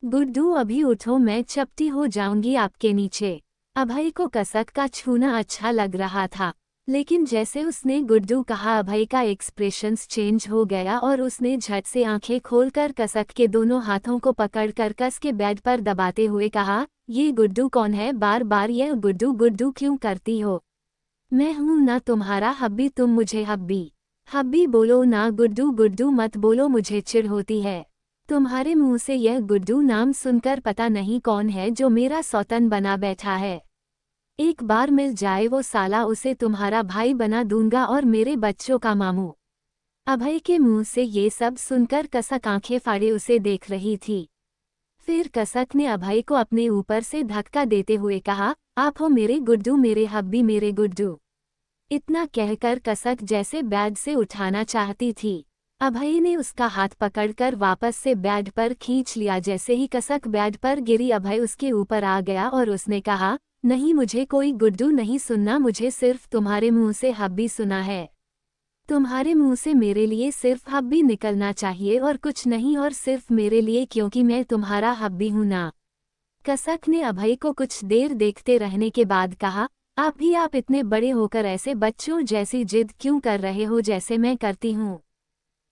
गुड्डू अभी उठो, मैं चपटी हो जाऊंगी आपके नीचे। अभय को कसक का छूना अच्छा लग रहा था। लेकिन जैसे उसने गुड्डू कहा अभय का एक्सप्रेशंस चेंज हो गया और उसने झट से आंखें खोलकर कसक के दोनों हाथों को पकड़कर कस के बेड पर दबाते हुए कहा, ये गुड्डू कौन है? बार बार ये गुड्डू गुड्डू क्यों करती हो? मैं हूं ना तुम्हारा हब्बी, तुम मुझे हब्बी हब्बी बोलो ना। गुड्डू गुड्डू मत बोलो, मुझे चिढ़ होती है। तुम्हारे मुंह से यह गुड्डू नाम सुनकर पता नहीं कौन है जो मेरा सौतन बना बैठा है। एक बार मिल जाए वो साला, उसे तुम्हारा भाई बना दूंगा और मेरे बच्चों का मामू। अभय के मुंह से ये सब सुनकर कसक आंखें फाड़े उसे देख रही थी। फिर कसक ने अभय को अपने ऊपर से धक्का देते हुए कहा, आप हो मेरे गुड्डू, मेरे हब्बी, मेरे गुड्डू। इतना कहकर कसक जैसे बेड से उठाना चाहती थी। अभय ने उसका हाथ पकड़कर वापस से बेड पर खींच लिया। जैसे ही कसक बेड पर गिरी अभय उसके ऊपर आ गया और उसने कहा, नहीं, मुझे कोई गुड्डू नहीं सुनना, मुझे सिर्फ तुम्हारे मुंह से हब्बी सुना है। तुम्हारे मुंह से मेरे लिए सिर्फ हब्बी निकलना चाहिए और कुछ नहीं, और सिर्फ मेरे लिए, क्योंकि मैं तुम्हारा हब्बी हूं ना। कसक ने अभय को कुछ देर देखते रहने के बाद कहा, आप इतने बड़े होकर ऐसे बच्चों जैसी जिद क्यों कर रहे हो जैसे मैं करती हूँ?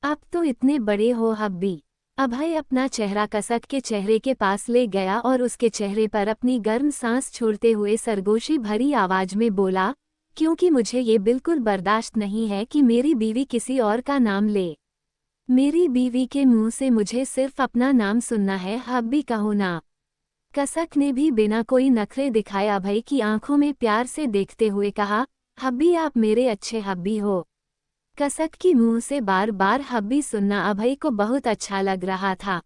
आप तो इतने बड़े हो हब्बी। अभय अपना चेहरा कसक के चेहरे के पास ले गया और उसके चेहरे पर अपनी गर्म सांस छोड़ते हुए सरगोशी भरी आवाज में बोला, क्योंकि मुझे ये बिल्कुल बर्दाश्त नहीं है कि मेरी बीवी किसी और का नाम ले। मेरी बीवी के मुंह से मुझे सिर्फ अपना नाम सुनना है, हब्बी कहो ना। कसक ने भी बिना कोई नखरे दिखाए अभय की आंखों में प्यार से देखते हुए कहा, हब्बी, आप मेरे अच्छे हब्बी हो। कसक की मुंह से बार बार हब्बी सुनना अभय को बहुत अच्छा लग रहा था,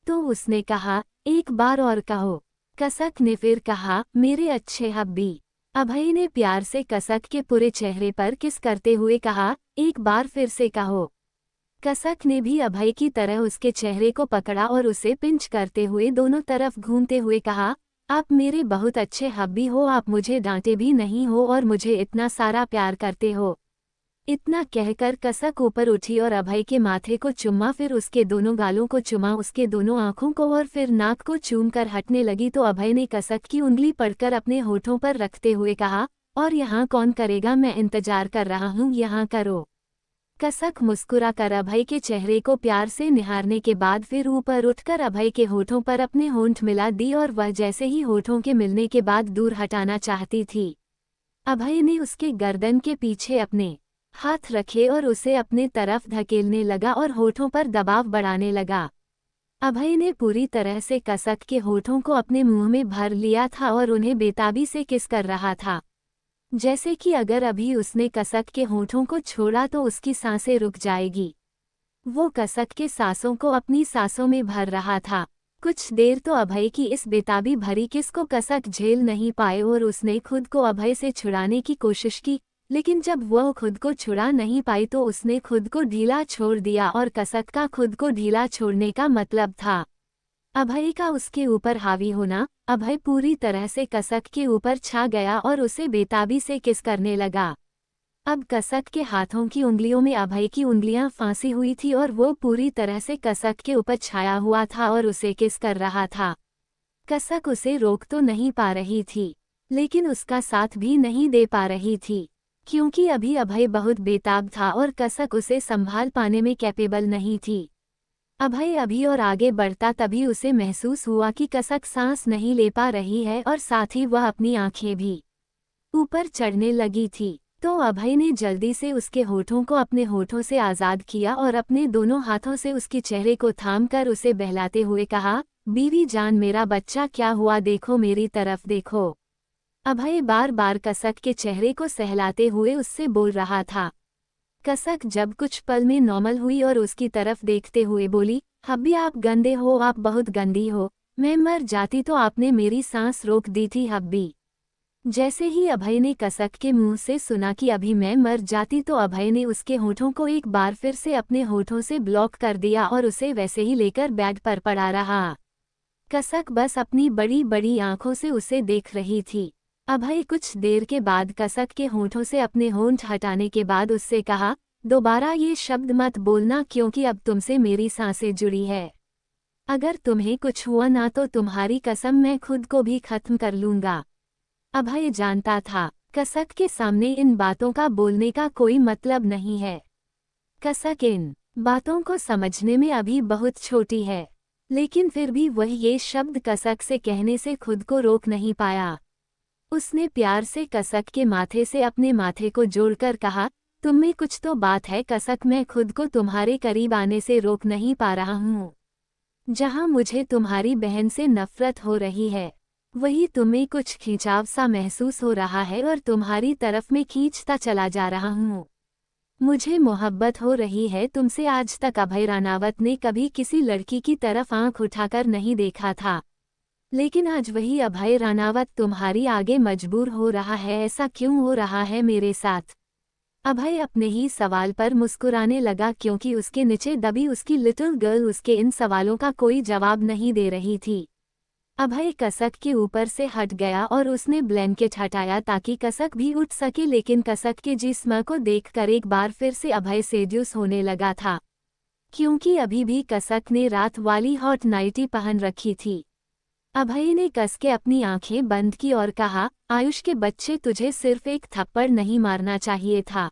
तो उसने कहा, एक बार और कहो। कसक ने फिर कहा, मेरे अच्छे हब्बी। अभय ने प्यार से कसक के पूरे चेहरे पर किस करते हुए कहा, एक बार फिर से कहो। कसक ने भी अभय की तरह उसके चेहरे को पकड़ा और उसे पिंच करते हुए दोनों तरफ घूमते हुए कहा, आप मेरे बहुत अच्छे हब्बी हो, आप मुझे डांटे भी नहीं हो और मुझे इतना सारा प्यार करते हो। इतना कहकर कसक ऊपर उठी और अभय के माथे को चुम्मा, फिर उसके दोनों गालों को चुमा, उसके दोनों आंखों को और फिर नाक को चूमकर हटने लगी तो अभय ने कसक की उंगली पकड़कर अपने होठों पर रखते हुए कहा, और यहाँ कौन करेगा, मैं इंतजार कर रहा हूँ, यहाँ करो। कसक मुस्कुराकर अभय के चेहरे को प्यार से निहारने के बाद फिर ऊपर उठकर अभय के होठों पर अपने होंठ मिला दी और वह जैसे ही होठों के मिलने के बाद दूर हटाना चाहती थी, अभय ने उसके गर्दन के पीछे अपने हाथ रखे और उसे अपने तरफ धकेलने लगा और होठों पर दबाव बढ़ाने लगा। अभय ने पूरी तरह से कसक के होठों को अपने मुंह में भर लिया था और उन्हें बेताबी से किस कर रहा था, जैसे कि अगर अभी उसने कसक के होठों को छोड़ा तो उसकी सांसें रुक जाएगी। वो कसक के सांसों को अपनी सांसों में भर रहा था। कुछ देर तो अभय की इस बेताबी भरी किस को कसक झेल नहीं पाए और उसने खुद को अभय से छुड़ाने की कोशिश की, लेकिन जब वह खुद को छुड़ा नहीं पाई तो उसने खुद को ढीला छोड़ दिया और कसक का खुद को ढीला छोड़ने का मतलब था अभय का उसके ऊपर हावी होना। अभय पूरी तरह से कसक के ऊपर छा गया और उसे बेताबी से किस करने लगा। अब कसक के हाथों की उंगलियों में अभय की उंगलियां फांसी हुई थी और वो पूरी तरह से कसक के ऊपर छाया हुआ था और उसे किस कर रहा था। कसक उसे रोक तो नहीं पा रही थी, लेकिन उसका साथ भी नहीं दे पा रही थी, क्योंकि अभी अभय बहुत बेताब था और कसक उसे संभाल पाने में कैपेबल नहीं थी। अभय अभी और आगे बढ़ता तभी उसे महसूस हुआ कि कसक सांस नहीं ले पा रही है और साथ ही वह अपनी आंखें भी ऊपर चढ़ने लगी थी। तो अभय ने जल्दी से उसके होठों को अपने होठों से आज़ाद किया और अपने दोनों हाथों से उसके चेहरे को थामकर उसे बहलाते हुए कहा, बीवी जान, मेरा बच्चा क्या हुआ, देखो मेरी तरफ देखो। अभय बार बार कसक के चेहरे को सहलाते हुए उससे बोल रहा था। कसक जब कुछ पल में नॉर्मल हुई और उसकी तरफ देखते हुए बोली, हब्बी आप गंदे हो, आप बहुत गंदी हो, मैं मर जाती तो आपने मेरी सांस रोक दी थी हब्बी। जैसे ही अभय ने कसक के मुंह से सुना कि अभी मैं मर जाती तो अभय ने उसके होठों को एक बार फिर से अपने होठों से ब्लॉक कर दिया और उसे वैसे ही लेकर बेड पर पड़ा रहा। कसक बस अपनी बड़ी बड़ी आंखों से उसे देख रही थी। अभय कुछ देर के बाद कसक के होठों से अपने होंठ हटाने के बाद उससे कहा, दोबारा ये शब्द मत बोलना, क्योंकि अब तुमसे मेरी सांसें जुड़ी है। अगर तुम्हें कुछ हुआ ना तो तुम्हारी कसम मैं खुद को भी खत्म कर लूंगा। अभय जानता था कसक के सामने इन बातों का बोलने का कोई मतलब नहीं है। कसक इन बातों को समझने में अभी बहुत छोटी है, लेकिन फिर भी वह ये शब्द कसक से कहने से खुद को रोक नहीं पाया। उसने प्यार से कसक के माथे से अपने माथे को जोड़कर कहा, तुम में कुछ तो बात है कसक, मैं खुद को तुम्हारे करीब आने से रोक नहीं पा रहा हूँ। जहाँ मुझे तुम्हारी बहन से नफरत हो रही है, वही तुम्हें कुछ खिंचाव सा महसूस हो रहा है और तुम्हारी तरफ में खींचता चला जा रहा हूँ। मुझे मोहब्बत हो रही है तुमसे। आज तक अभय रानावत ने कभी किसी लड़की की तरफ आंख उठाकर नहीं देखा था, लेकिन आज वही अभय रानावत तुम्हारी आगे मजबूर हो रहा है। ऐसा क्यों हो रहा है मेरे साथ? अभय अपने ही सवाल पर मुस्कुराने लगा, क्योंकि उसके नीचे दबी उसकी लिटिल गर्ल उसके इन सवालों का कोई जवाब नहीं दे रही थी। अभय कसक के ऊपर से हट गया और उसने ब्लैंकेट हटाया ताकि कसक भी उठ सके, लेकिन कसक के जिस्म को देखकर एक बार फिर से अभय सेड्यूस होने लगा था, क्योंकि अभी भी कसक ने रात वाली हॉट नाइटी पहन रखी थी। अभय ने कस के अपनी आंखें बंद की और कहा, आयुष के बच्चे, तुझे सिर्फ एक थप्पड़ नहीं मारना चाहिए था,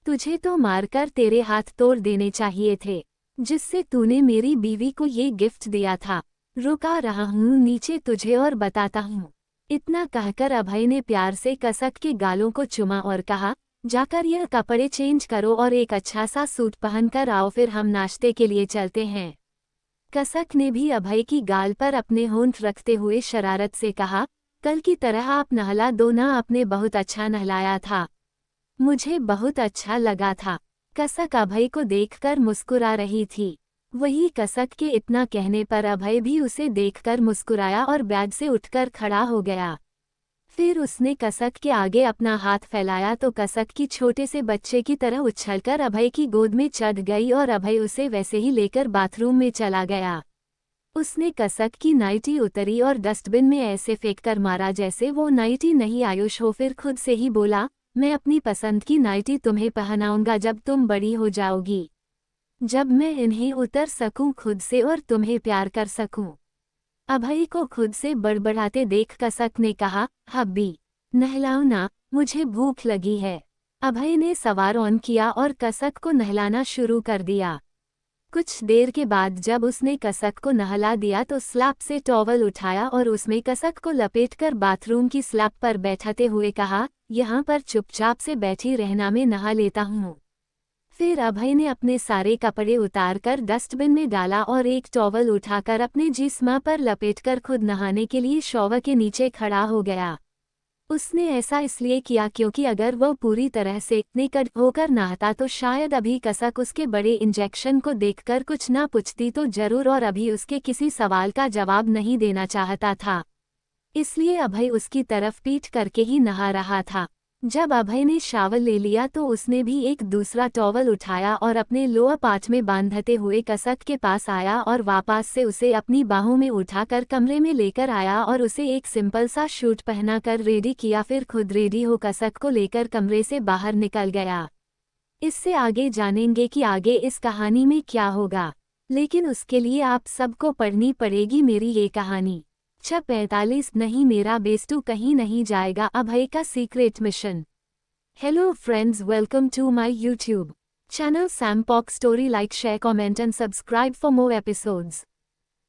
तुझे तो मारकर तेरे हाथ तोड़ देने चाहिए थे, जिससे तूने मेरी बीवी को ये गिफ्ट दिया था। रुका रहा हूँ नीचे तुझे और बताता हूँ। इतना कहकर अभय ने प्यार से कसक के गालों को चुमा और कहा, जाकर यह कपड़े चेंज करो और एक अच्छा सा सूट पहनकर आओ, फिर हम नाश्ते के लिए चलते हैं। कसक ने भी अभय की गाल पर अपने होंठ रखते हुए शरारत से कहा, कल की तरह आप नहला दो ना, आपने बहुत अच्छा नहलाया था, मुझे बहुत अच्छा लगा था। कसक अभय को देखकर मुस्कुरा रही थी। वही कसक के इतना कहने पर अभय भी उसे देखकर मुस्कुराया और बैग से उठकर खड़ा हो गया। फिर उसने कसक के आगे अपना हाथ फैलाया तो कसक की छोटे से बच्चे की तरह उछलकर अभय की गोद में चढ़ गई और अभय उसे वैसे ही लेकर बाथरूम में चला गया। उसने कसक की नाइटी उतरी और डस्टबिन में ऐसे फेंककर मारा जैसे वो नाइटी नहीं आयुष हो। फिर खुद से ही बोला, मैं अपनी पसंद की नाइटी तुम्हें पहनाऊंगा जब तुम बड़ी हो जाओगी, जब मैं इन्हें उतर सकूं खुद से और तुम्हें प्यार कर सकूं। अभय को खुद से बड़बड़ाते देख कसक ने कहा, हब्बी नहलाओ ना, मुझे भूख लगी है। अभय ने सवार ऑन किया और कसक को नहलाना शुरू कर दिया। कुछ देर के बाद जब उसने कसक को नहला दिया तो स्लैब से टॉवल उठाया और उसमें कसक को लपेटकर बाथरूम की स्लैब पर बैठाते हुए कहा, यहाँ पर चुपचाप से बैठी रहना, मैं नहा लेता हूँ। फिर अभय ने अपने सारे कपड़े उतारकर डस्टबिन में डाला और एक टॉवल उठाकर अपने जिस्म पर लपेटकर खुद नहाने के लिए शॉवर के नीचे खड़ा हो गया। उसने ऐसा इसलिए किया क्योंकि अगर वह पूरी तरह से नेकड होकर नहाता तो शायद अभी कसक उसके बड़े इंजेक्शन को देखकर कुछ ना पूछती तो जरूर, और अभी उसके किसी सवाल का जवाब नहीं देना चाहता था। इसलिए अभय उसकी तरफ पीठ करके ही नहा रहा था। जब अभय ने शावर ले लिया तो उसने भी एक दूसरा टॉवल उठाया और अपने लोअर पार्ट में बांधते हुए कसक के पास आया और वापस से उसे अपनी बाहों में उठाकर कमरे में लेकर आया और उसे एक सिंपल सा शूट पहनाकर रेडी किया। फिर खुद रेडी हो कसक को लेकर कमरे से बाहर निकल गया। इससे आगे जानेंगे कि आगे इस कहानी में क्या होगा, लेकिन उसके लिए आप सबको पढ़नी पड़ेगी मेरी ये कहानी। 45 नहीं, मेरा बेस्टू कहीं नहीं जाएगा, अभय का secret mission. Hello friends, welcome to my YouTube channel सैमपॉक story. Like, share, comment and subscribe for more episodes.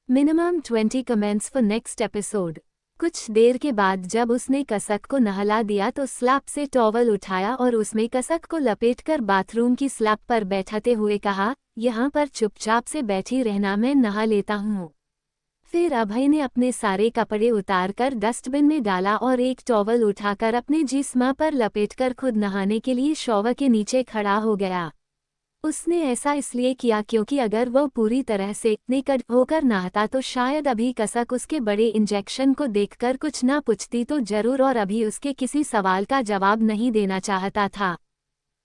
Minimum 20 comments for next episode. कुछ देर के बाद जब उसने कसक को नहला दिया तो स्लैब से टॉवल उठाया और उसमें कसक को लपेटकर बाथरूम की स्लैब पर बैठाते हुए कहा, यहाँ पर चुपचाप से बैठी रहना, मैं नहा लेता हूँ। फिर अभय ने अपने सारे कपड़े उतारकर डस्टबिन में डाला और एक टॉवल उठाकर अपने जिस्म पर लपेटकर खुद नहाने के लिए शॉवर के नीचे खड़ा हो गया। उसने ऐसा इसलिए किया क्योंकि अगर वह पूरी तरह से नेकड होकर नहाता तो शायद अभी कसक उसके बड़े इंजेक्शन को देखकर कुछ ना पूछती तो जरूर, और अभी उसके किसी सवाल का जवाब नहीं देना चाहता था।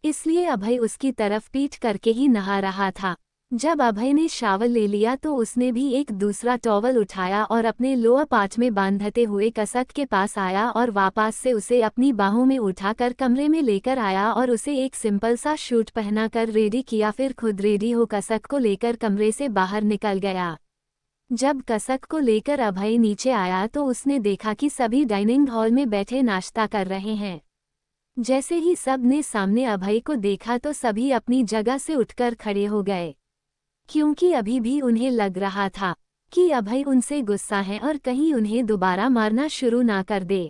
इसलिए अभय उसकी तरफ पीठ करके ही नहा रहा था। जब अभय ने शावर ले लिया तो उसने भी एक दूसरा टॉवल उठाया और अपने लोअर पार्ट में बांधते हुए कसक के पास आया और वापस से उसे अपनी बाहों में उठाकर कमरे में लेकर आया और उसे एक सिंपल सा शूट पहनाकर रेडी किया। फिर खुद रेडी हो कसक को लेकर कमरे से बाहर निकल गया। जब कसक को लेकर अभय नीचे आया तो उसने देखा कि सभी डाइनिंग हॉल में बैठे नाश्ता कर रहे हैं। जैसे ही सब ने सामने अभय को देखा तो सभी अपनी जगह से उठकर खड़े हो गए, क्योंकि अभी भी उन्हें लग रहा था कि अभय उनसे गुस्सा है और कहीं उन्हें दोबारा मारना शुरू ना कर दे।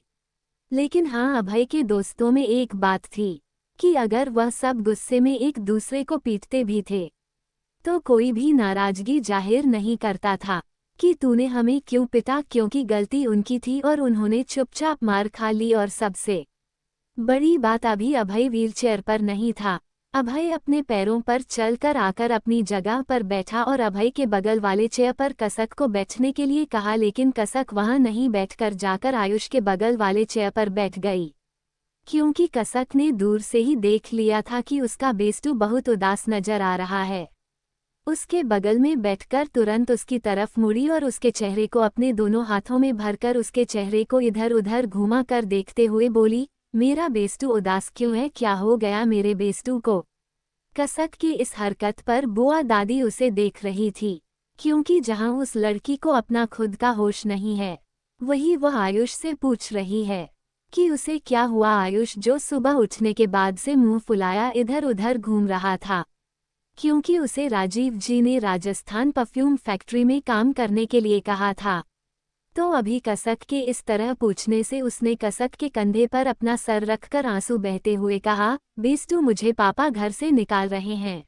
लेकिन हाँ, अभय के दोस्तों में एक बात थी कि अगर वह सब गुस्से में एक दूसरे को पीटते भी थे तो कोई भी नाराजगी जाहिर नहीं करता था कि तूने हमें क्यों पिटा, क्योंकि गलती उनकी थी और उन्होंने चुपचाप मार खा ली। और सबसे बड़ी बात, अभी अभय व्हीलचेयर पर नहीं था। अभय अपने पैरों पर चलकर आकर अपनी जगह पर बैठा और अभय के बगल वाले चेयर पर कसक को बैठने के लिए कहा, लेकिन कसक वहां नहीं बैठकर जाकर आयुष के बगल वाले चेयर पर बैठ गई, क्योंकि कसक ने दूर से ही देख लिया था कि उसका बेस्टू बहुत उदास नजर आ रहा है। उसके बगल में बैठकर तुरंत उसकी तरफ मुड़ी और उसके चेहरे को अपने दोनों हाथों में भरकर उसके चेहरे को इधर उधर घुमा कर देखते हुए बोली, मेरा बेस्टू उदास क्यों है, क्या हो गया मेरे बेस्टू को? कसक की इस हरकत पर बुआ दादी उसे देख रही थी, क्योंकि जहां उस लड़की को अपना खुद का होश नहीं है, वही वह आयुष से पूछ रही है कि उसे क्या हुआ। आयुष, जो सुबह उठने के बाद से मुंह फुलाया इधर उधर घूम रहा था, क्योंकि उसे राजीव जी ने राजस्थान परफ्यूम फैक्ट्री में काम करने के लिए कहा था। तो अभी कसक के इस तरह पूछने से उसने कसक के कंधे पर अपना सर रखकर आंसू बहते हुए कहा, बेस्टू, मुझे पापा घर से निकाल रहे हैं।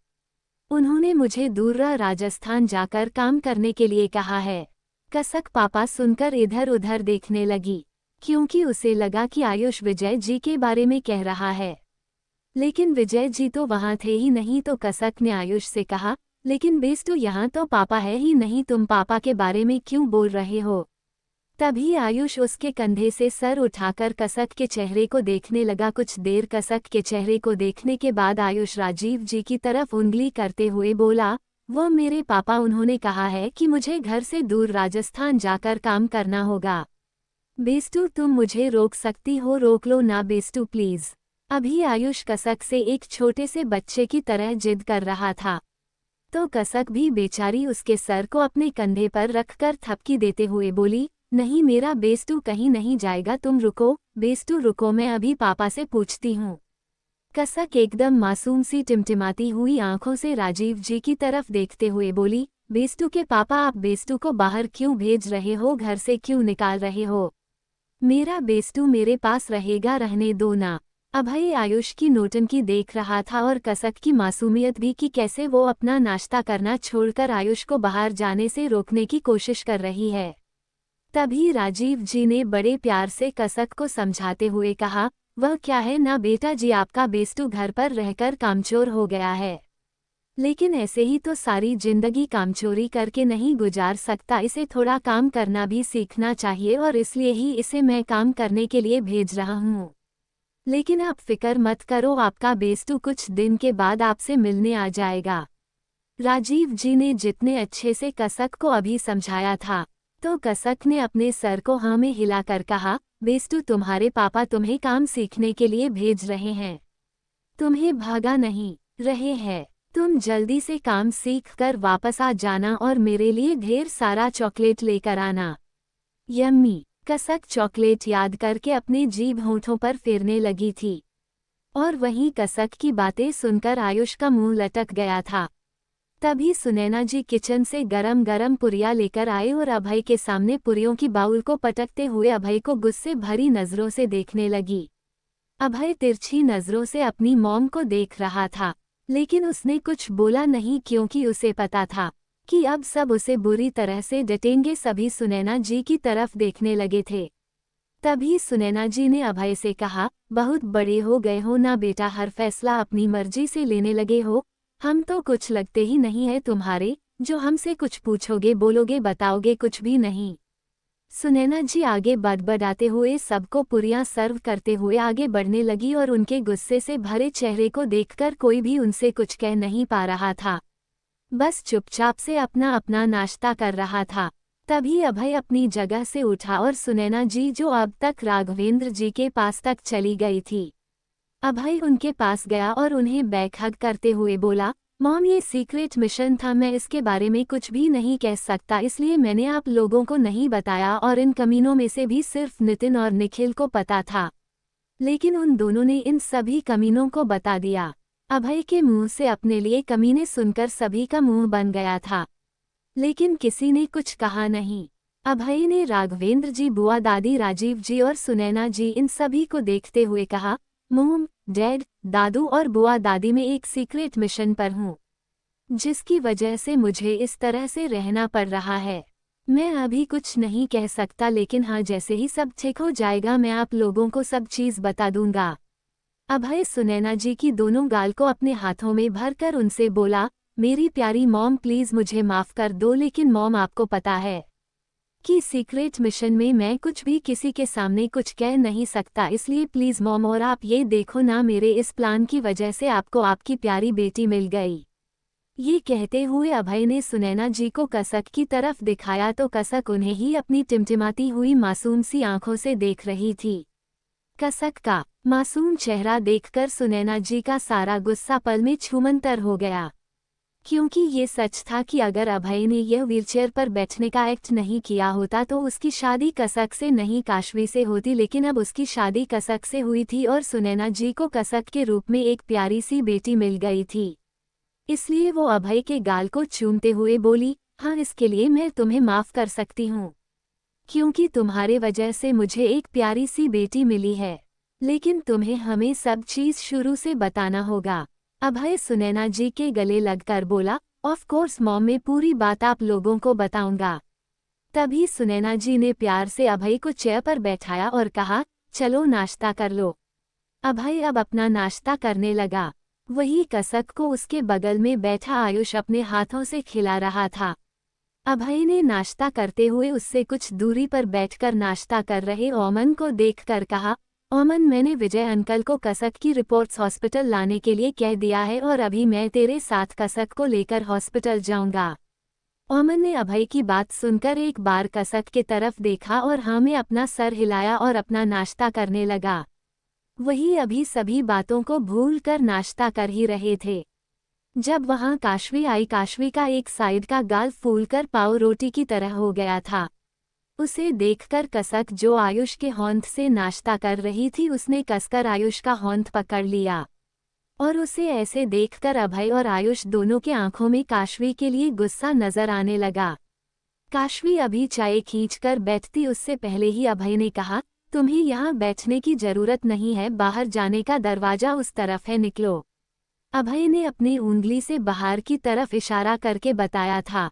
उन्होंने मुझे दूर राजस्थान जाकर काम करने के लिए कहा है। कसक पापा सुनकर इधर उधर देखने लगी, क्योंकि उसे लगा कि आयुष विजय जी के बारे में कह रहा है, लेकिन विजय जी तो वहां थे ही नहीं। तो कसक ने आयुष से कहा, लेकिन बेस्टू, यहाँ तो पापा है ही नहीं, तुम पापा के बारे में क्यों बोल रहे हो? तभी आयुष उसके कंधे से सर उठाकर कसक के चेहरे को देखने लगा। कुछ देर कसक के चेहरे को देखने के बाद आयुष राजीव जी की तरफ उंगली करते हुए बोला, वो मेरे पापा, उन्होंने कहा है कि मुझे घर से दूर राजस्थान जाकर काम करना होगा। बेस्टू, तुम मुझे रोक सकती हो, रोक लो ना बेस्टू प्लीज। अभी आयुष कसक से एक छोटे से बच्चे की तरह जिद कर रहा था, तो कसक भी बेचारी उसके सर को अपने कंधे पर रखकर थपकी देते हुए बोली, नहीं मेरा बेस्टू कहीं नहीं जाएगा, तुम रुको बेस्टू, रुको, मैं अभी पापा से पूछती हूँ। कसक एकदम मासूम सी टिमटिमाती हुई आंखों से राजीव जी की तरफ देखते हुए बोली, बेस्टू के पापा, आप बेस्टू को बाहर क्यों भेज रहे हो, घर से क्यों निकाल रहे हो? मेरा बेस्टू मेरे पास रहेगा, रहने दो ना। अभय आयुष की नोटंकी देख रहा था और कसक की मासूमियत भी कि कैसे वो अपना नाश्ता करना छोड़कर आयुष को बाहर जाने से रोकने की कोशिश कर रही है। तभी राजीव जी ने बड़े प्यार से कसक को समझाते हुए कहा, वह क्या है ना बेटा जी, आपका बेस्टू घर पर रहकर कामचोर हो गया है, लेकिन ऐसे ही तो सारी जिंदगी कामचोरी करके नहीं गुजार सकता, इसे थोड़ा काम करना भी सीखना चाहिए और इसलिए ही इसे मैं काम करने के लिए भेज रहा हूँ। लेकिन आप फिक्र मत करो, आपका बेस्टू कुछ दिन के बाद आपसे मिलने आ जाएगा। राजीव जी ने जितने अच्छे से कसक को अभी समझाया था, तो कसक ने अपने सर को हाँ में हिलाकर कहा, बेस्टू, तुम्हारे पापा तुम्हें काम सीखने के लिए भेज रहे हैं, तुम्हें भागा नहीं रहे हैं। तुम जल्दी से काम सीख कर वापस आ जाना और मेरे लिए ढेर सारा चॉकलेट लेकर आना। यम्मी। कसक चॉकलेट याद करके अपने जीभ होंठों पर फेरने लगी थी, और वहीं कसक की बातें सुनकर आयुष का मुंह लटक गया था। तभी सुनैना जी किचन से गरम गरम पुरियां लेकर आए और अभय के सामने पुरियों की बाउल को पटकते हुए अभय को गुस्से भरी नजरों से देखने लगी। अभय तिरछी नजरों से अपनी मॉम को देख रहा था, लेकिन उसने कुछ बोला नहीं, क्योंकि उसे पता था कि अब सब उसे बुरी तरह से डटेंगे। सभी सुनैना जी की तरफ देखने लगे थे। तभी सुनैना जी ने अभय से कहा, बहुत बड़े हो गए हो ना बेटा, हर फैसला अपनी मर्जी से लेने लगे हो, हम तो कुछ लगते ही नहीं है तुम्हारे, जो हमसे कुछ पूछोगे बोलोगे बताओगे कुछ भी नहीं। सुनैना जी आगे बड़बड़ाते हुए सबको पुरियां सर्व करते हुए आगे बढ़ने लगी और उनके गुस्से से भरे चेहरे को देखकर कोई भी उनसे कुछ कह नहीं पा रहा था, बस चुपचाप से अपना अपना नाश्ता कर रहा था। तभी अभय अपनी जगह से उठा और सुनैना जी, जो अब तक राघवेंद्र जी के पास तक चली गई थी, अभय उनके पास गया और उन्हें बैक हग करते हुए बोला, मॉम, ये सीक्रेट मिशन था, मैं इसके बारे में कुछ भी नहीं कह सकता, इसलिए मैंने आप लोगों को नहीं बताया, और इन कमीनों में से भी सिर्फ नितिन और निखिल को पता था, लेकिन उन दोनों ने इन सभी कमीनों को बता दिया। अभय के मुंह से अपने लिए कमीने सुनकर सभी का मुंह बन गया था, लेकिन किसी ने कुछ कहा नहीं। अभय ने राघवेंद्र जी, बुआ दादी, राजीव जी और सुनैना जी इन सभी को देखते हुए कहा, मॉम, डैड, दादू और बुआ दादी, मैं एक सीक्रेट मिशन पर हूँ, जिसकी वजह से मुझे इस तरह से रहना पड़ रहा है। मैं अभी कुछ नहीं कह सकता, लेकिन हाँ, जैसे ही सब ठीक हो जाएगा मैं आप लोगों को सब चीज़ बता दूंगा। अभय सुनैना जी की दोनों गाल को अपने हाथों में भरकर उनसे बोला, मेरी प्यारी मॉम, प्लीज़ मुझे माफ़ कर दो, लेकिन मॉम आपको पता है कि सीक्रेट मिशन में मैं कुछ भी किसी के सामने कुछ कह नहीं सकता, इसलिए प्लीज़ मॉम, और आप ये देखो ना, मेरे इस प्लान की वजह से आपको आपकी प्यारी बेटी मिल गई। ये कहते हुए अभय ने सुनैना जी को कसक की तरफ दिखाया तो कसक उन्हें ही अपनी टिमटिमाती हुई मासूम सी आंखों से देख रही थी। कसक का मासूम चेहरा देखकर सुनैना जी का सारा गुस्सा पल में छूमंतर हो गया, क्योंकि ये सच था कि अगर अभय ने यह व्हीलचेयर पर बैठने का एक्ट नहीं किया होता तो उसकी शादी कसक से नहीं, काशवी से होती, लेकिन अब उसकी शादी कसक से हुई थी और सुनैना जी को कसक के रूप में एक प्यारी सी बेटी मिल गई थी। इसलिए वो अभय के गाल को चूमते हुए बोली, हाँ, इसके लिए मैं तुम्हें माफ़ कर सकती हूँ, क्योंकि तुम्हारे वजह से मुझे एक प्यारी सी बेटी मिली है, लेकिन तुम्हें हमें सब चीज़ शुरू से बताना होगा। अभय सुनैना जी के गले लगकर बोला, ऑफ कोर्स मॉम, मैं पूरी बात आप लोगों को बताऊंगा। तभी सुनैना जी ने प्यार से अभय को चेयर पर बैठाया और कहा, चलो नाश्ता कर लो। अभय अब अपना नाश्ता करने लगा। वही कसक को उसके बगल में बैठा आयुष अपने हाथों से खिला रहा था। अभय ने नाश्ता करते हुए उससे कुछ दूरी पर बैठकर नाश्ता कर रहे ओमन को देखकर कहा, ओमन, मैंने विजय अंकल को कसक की रिपोर्ट्स हॉस्पिटल लाने के लिए कह दिया है और अभी मैं तेरे साथ कसक को लेकर हॉस्पिटल जाऊंगा। ओमन ने अभय की बात सुनकर एक बार कसक के तरफ देखा और हाँ में अपना सर हिलाया और अपना नाश्ता करने लगा। वही अभी सभी बातों को भूलकर नाश्ता कर ही रहे थे जब वहां काशवी आई। काशवी का एक साइड का गाल फूलकर पाव रोटी की तरह हो गया था। उसे देखकर कसक, जो आयुष के होंठ से नाश्ता कर रही थी, उसने कसकर आयुष का होंठ पकड़ लिया और उसे ऐसे देखकर अभय और आयुष दोनों के आंखों में काशवी के लिए गुस्सा नजर आने लगा। काशवी अभी चाय खींचकर बैठती उससे पहले ही अभय ने कहा, तुम्हें यहाँ बैठने की जरूरत नहीं है, बाहर जाने का दरवाजा उस तरफ है, निकलो। अभय ने अपनी उंगली से बाहर की तरफ इशारा करके बताया था।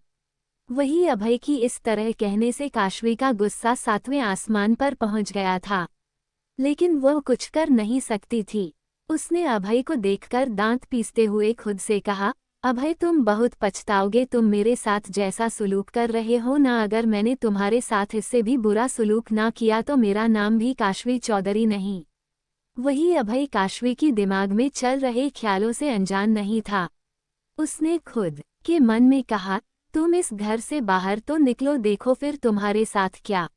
वही अभय की इस तरह कहने से काशवी का गुस्सा 7वें आसमान पर पहुंच गया था, लेकिन वह कुछ कर नहीं सकती थी। उसने अभय को देखकर दांत पीसते हुए खुद से कहा, अभय, तुम बहुत पछताओगे, तुम मेरे साथ जैसा सुलूक कर रहे हो ना, अगर मैंने तुम्हारे साथ इससे भी बुरा सुलूक ना किया तो मेरा नाम भी काशवी चौधरी नहीं। वही अभय काशवी की दिमाग में चल रहे ख्यालों से अनजान नहीं था। उसने खुद के मन में कहा, तुम इस घर से बाहर तो निकलो, देखो फिर तुम्हारे साथ क्या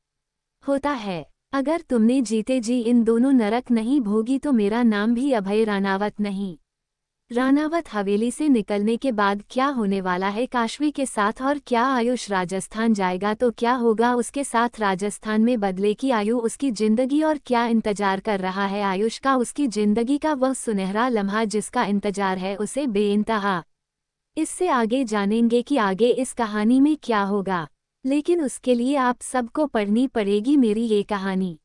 होता है। अगर तुमने जीते जी इन दोनों नरक नहीं भोगी तो मेरा नाम भी अभय रानावत नहीं। रानावत हवेली से निकलने के बाद क्या होने वाला है काशवी के साथ, और क्या आयुष राजस्थान जाएगा तो क्या होगा उसके साथ राजस्थान में, बदले की आयु उसकी जिंदगी, और क्या इंतजार कर रहा है आयुष का उसकी जिंदगी का, वह सुनहरा लम्हा जिसका इंतजार है उसे बेइंतहा। इससे आगे जानेंगे कि आगे इस कहानी में क्या होगा, लेकिन उसके लिए आप सबको पढ़नी पड़ेगी मेरी ये कहानी।